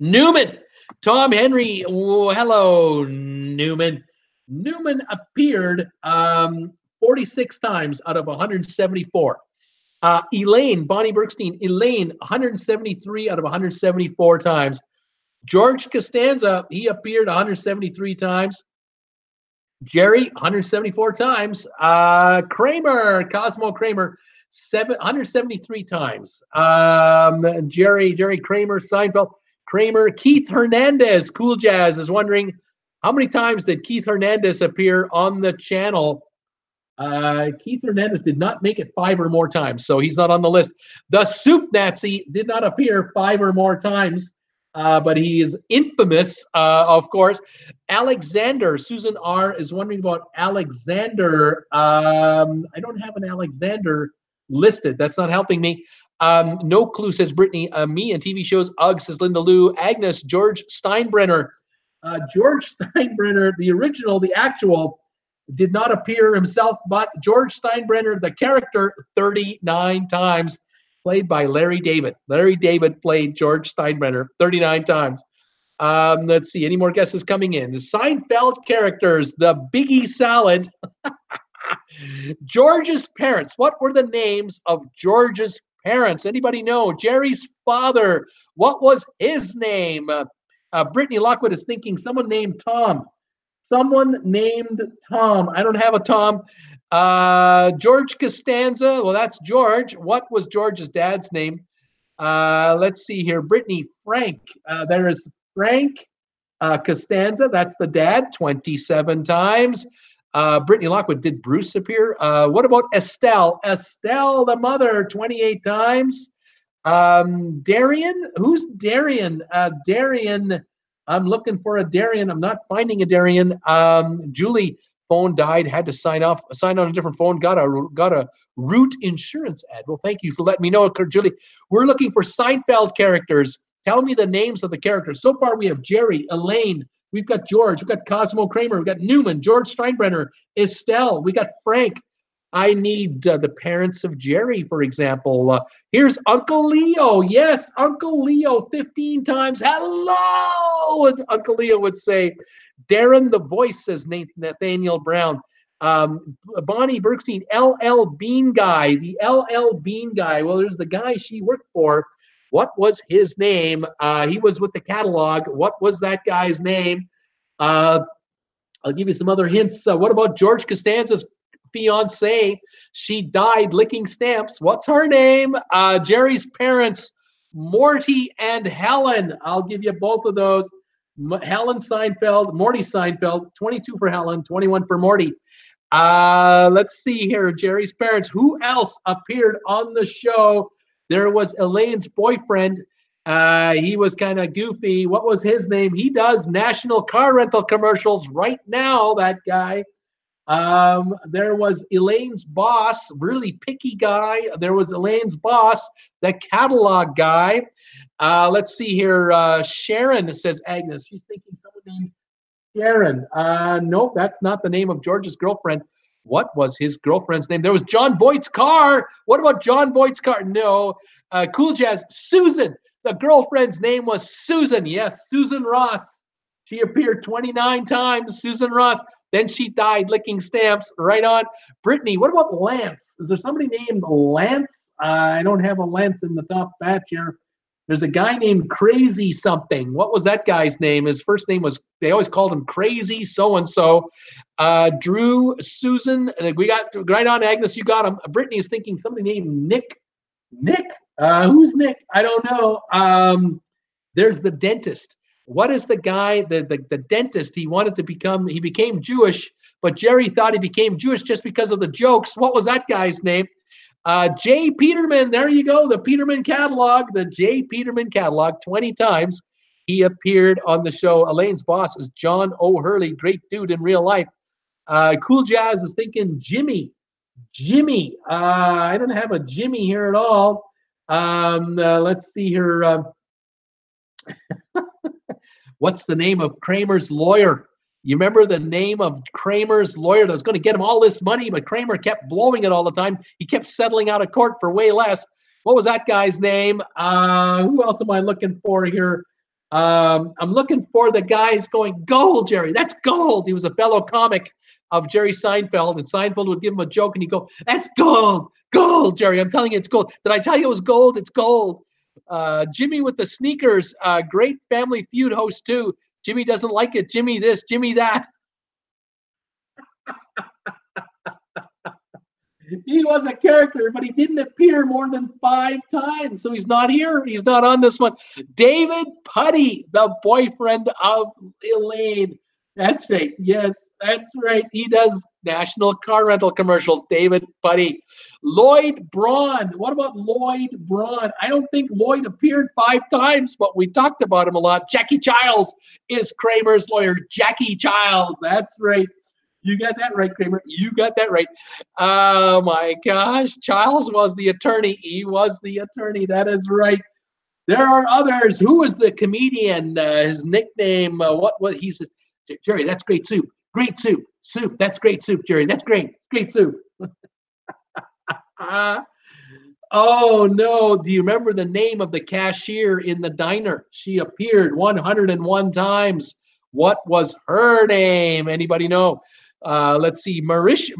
Newman. Tom Henry. Oh, hello, Newman. Newman appeared 46 times out of 174. Elaine, Bonnie Bergstein, Elaine, 173 out of 174 times. George Costanza, he appeared 173 times. Jerry, 174 times. Kramer, Cosmo Kramer, 173 times. Jerry Kramer, Seinfeld, Kramer. Keith Hernandez, Cool Jazz, is wondering how many times did Keith Hernandez appear on the channel? Keith Hernandez did not make it 5 or more times, so he's not on the list. The Soup Nazi did not appear 5 or more times, but he is infamous, of course. Alexander, Susan R. is wondering about Alexander. I don't have an Alexander listed. That's not helping me. No clue, says Brittany. Me and TV shows. Ugg, says Linda Lou. Agnes, George Steinbrenner. George Steinbrenner, the original, the actual, did not appear himself, but George Steinbrenner, the character, 39 times, played by Larry David. Larry David played George Steinbrenner 39 times. Let's see, any more guesses coming in? The Seinfeld characters, the Biggie Salad. George's parents. What were the names of George's parents? Anybody know? Jerry's father. What was his name? Brittany Lockwood is thinking someone named Tom. Someone named Tom. I don't have a Tom. George Costanza. Well, that's George. What was George's dad's name? Let's see here. Brittany, Frank. There is Frank Costanza. That's the dad, 27 times. Brittany Lockwood, did Bruce appear? What about Estelle? Estelle, the mother, 28 times. Darian? Who's Darian? Darian. I'm looking for a Darian. I'm not finding a Darian. Julie, phone died, had to sign on a different phone, got a root insurance ad. Well, thank you for letting me know, Julie. We're looking for Seinfeld characters. Tell me the names of the characters. So far, we have Jerry, Elaine, we've got George, we've got Cosmo Kramer, we've got Newman, George Steinbrenner, Estelle, we got Frank. I need the parents of Jerry, for example. Here's Uncle Leo. Yes, Uncle Leo, 15 times. Hello, Uncle Leo would say. Darren the Voice, says Nathaniel Brown. Bonnie Bergstein, LL Bean Guy. The LL Bean Guy. Well, there's the guy she worked for. What was his name? He was with the catalog. What was that guy's name? I'll give you some other hints. What about George Costanza's fiance? She died licking stamps. What's her name? Jerry's parents, Morty and Helen. I'll give you both of those. Helen Seinfeld, Morty Seinfeld, 22 for Helen, 21 for Morty. Let's see here. Jerry's parents. Who else appeared on the show? There was Elaine's boyfriend. He was kind of goofy. What was his name? He does national car rental commercials right now, that guy. There was Elaine's boss, really picky guy. There was Elaine's boss, the catalog guy. Let's see here. Sharon, says Agnes. She's thinking someone named Sharon. Nope, that's not the name of George's girlfriend. What was his girlfriend's name? There was John Voight's car. What about John Voight's car? No. Cool Jazz. Susan. The girlfriend's name was Susan. Yes, Susan Ross. She appeared 29 times. Susan Ross. Then she died licking stamps. Right on. Brittany, what about Lance? Is there somebody named Lance? I don't have a Lance in the top batch here. There's a guy named Crazy something. What was that guy's name? His first name was, they always called him Crazy so-and-so. Drew, Susan, we got, right on, Agnes, you got him. Brittany is thinking somebody named Nick. Nick? Who's Nick? I don't know. There's the dentist. What is the guy, the dentist, he wanted to become, he became Jewish, but Jerry thought he became Jewish just because of the jokes. What was that guy's name? J. Peterman, there you go. The Peterman catalog, the J. Peterman catalog, 20 times. He appeared on the show. Elaine's boss is John O'Hurley, great dude in real life. Cool Jazz is thinking Jimmy. Jimmy. I don't have a Jimmy here at all. Let's see here. What's the name of Kramer's lawyer? You remember the name of Kramer's lawyer that was going to get him all this money, but Kramer kept blowing it all the time. He kept settling out of court for way less. What was that guy's name? Who else am I looking for here? I'm looking for the guys going, gold, Jerry. That's gold. He was a fellow comic of Jerry Seinfeld, and Seinfeld would give him a joke, and he'd go, that's gold. Gold, Jerry. I'm telling you, it's gold. Did I tell you it was gold? It's gold. Jimmy with the sneakers, great Family Feud host too. Jimmy doesn't like it. Jimmy this, Jimmy that. He was a character, but he didn't appear more than 5 times. So he's not here. He's not on this one. David Putty, the boyfriend of Elaine. That's right. Yes, that's right. He does national car rental commercials. David Putty. Lloyd Braun. What about Lloyd Braun? I don't think Lloyd appeared 5 times, but we talked about him a lot. Jackie Giles is Kramer's lawyer. Jackie Giles. That's right. You got that right, Kramer. You got that right. Oh, my gosh. Giles was the attorney. He was the attorney. That is right. There are others. Who is the comedian? His nickname, what he says, Jerry, that's great soup. Great soup. Soup. That's great soup, Jerry. That's great. Great soup. Oh, no. Do you remember the name of the cashier in the diner? She appeared 101 times. What was her name? Anybody know? Let's see. Marissa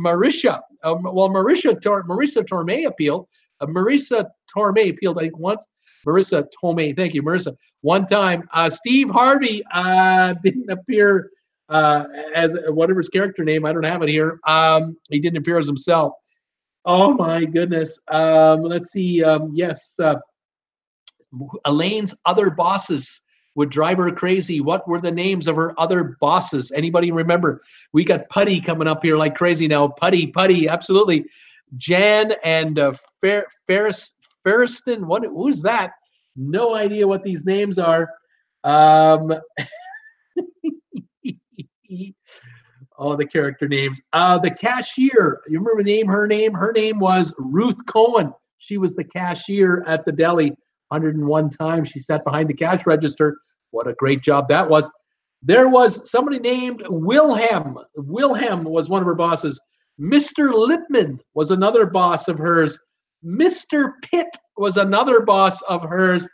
Torme appealed. Marissa Torme appealed, I think, once. Marissa Tomei. Thank you, Marissa. One time. Steve Harvey didn't appear as whatever his character name. I don't have it here. He didn't appear as himself. Oh, my goodness. Let's see. Yes. Elaine's other bosses would drive her crazy. What were the names of her other bosses? Anybody remember? We got Putty coming up here like crazy now. Putty, absolutely. Jan and Ferriston. Who's that? No idea what these names are. Oh, the character names. The cashier. You remember her name? Her name was Ruth Cohen. She was the cashier at the deli. 101 times she sat behind the cash register. What a great job that was. There was somebody named Wilhelm. Wilhelm was one of her bosses. Mr. Lippman was another boss of hers. Mr. Pitt was another boss of hers.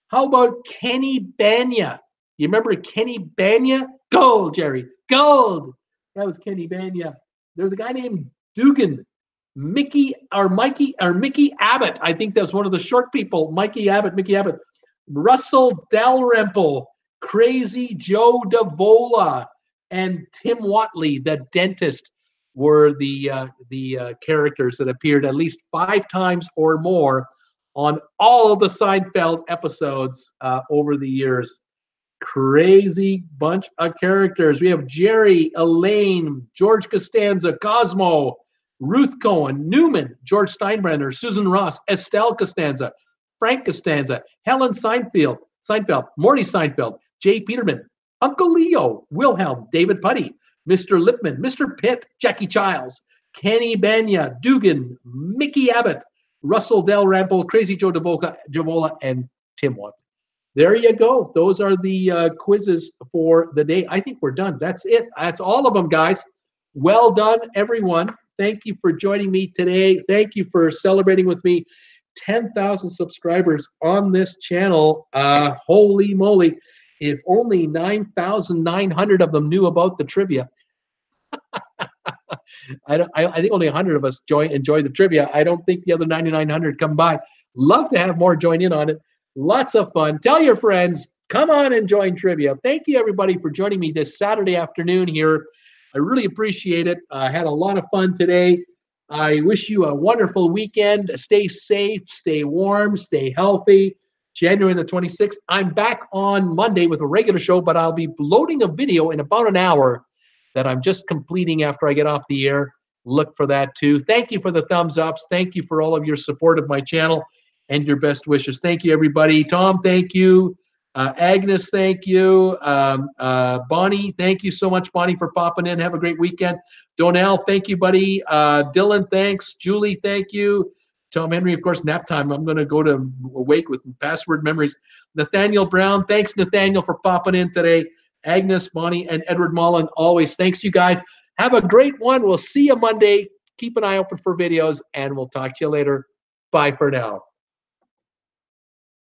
How about Kenny Banya? You remember Kenny Banya? Gold, Jerry. Gold. That was Kenny Banya. There was a guy named Dugan. Mickey Abbott. I think that's one of the short people. Mickey Abbott. Russell Dalrymple, Crazy Joe Davola, and Tim Watley, the dentist, were the characters that appeared at least 5 times or more on all of the Seinfeld episodes over the years. Crazy bunch of characters. We have Jerry, Elaine, George Costanza, Cosmo, Ruth Cohen, Newman, George Steinbrenner, Susan Ross, Estelle Costanza, Frank Costanza, Helen Seinfeld, Morty Seinfeld, Jay Peterman, Uncle Leo, Wilhelm, David Putty, Mr. Lippman, Mr. Pitt, Jackie Giles, Kenny Banya, Dugan, Mickey Abbott, Russell Dalrymple, Crazy Joe Davola, and Tim Watt. There you go. Those are the quizzes for the day. I think we're done. That's it. That's all of them, guys. Well done, everyone. Thank you for joining me today. Thank you for celebrating with me 10,000 subscribers on this channel. Holy moly. If only 9,900 of them knew about the trivia. I think only 100 of us enjoy the trivia. I don't think the other 9,900 come by. Love to have more join in on it. Lots of fun. Tell your friends, come on and join trivia. Thank you, everybody, for joining me this Saturday afternoon here. I really appreciate it. I had a lot of fun today. I wish you a wonderful weekend. Stay safe, stay warm, stay healthy. January the 26th. I'm back on Monday with a regular show, but I'll be loading a video in about an hour that I'm just completing after I get off the air. look for that too. Thank you for the thumbs ups. Thank you for all of your support of my channel and your best wishes. Thank you, everybody. Tom, thank you. Agnes, thank you. Bonnie, thank you so much, Bonnie, for popping in. Have a great weekend. Donnell, thank you, buddy. Dylan, thanks. Julie, thank you. Tom Henry, of course, nap time. I'm going to go to awake with password memories. Nathaniel Brown, thanks, Nathaniel, for popping in today. Agnes, Bonnie, and Edward Mullen, always. Thanks, you guys. Have a great one. We'll see you Monday. Keep an eye open for videos, and we'll talk to you later. Bye for now.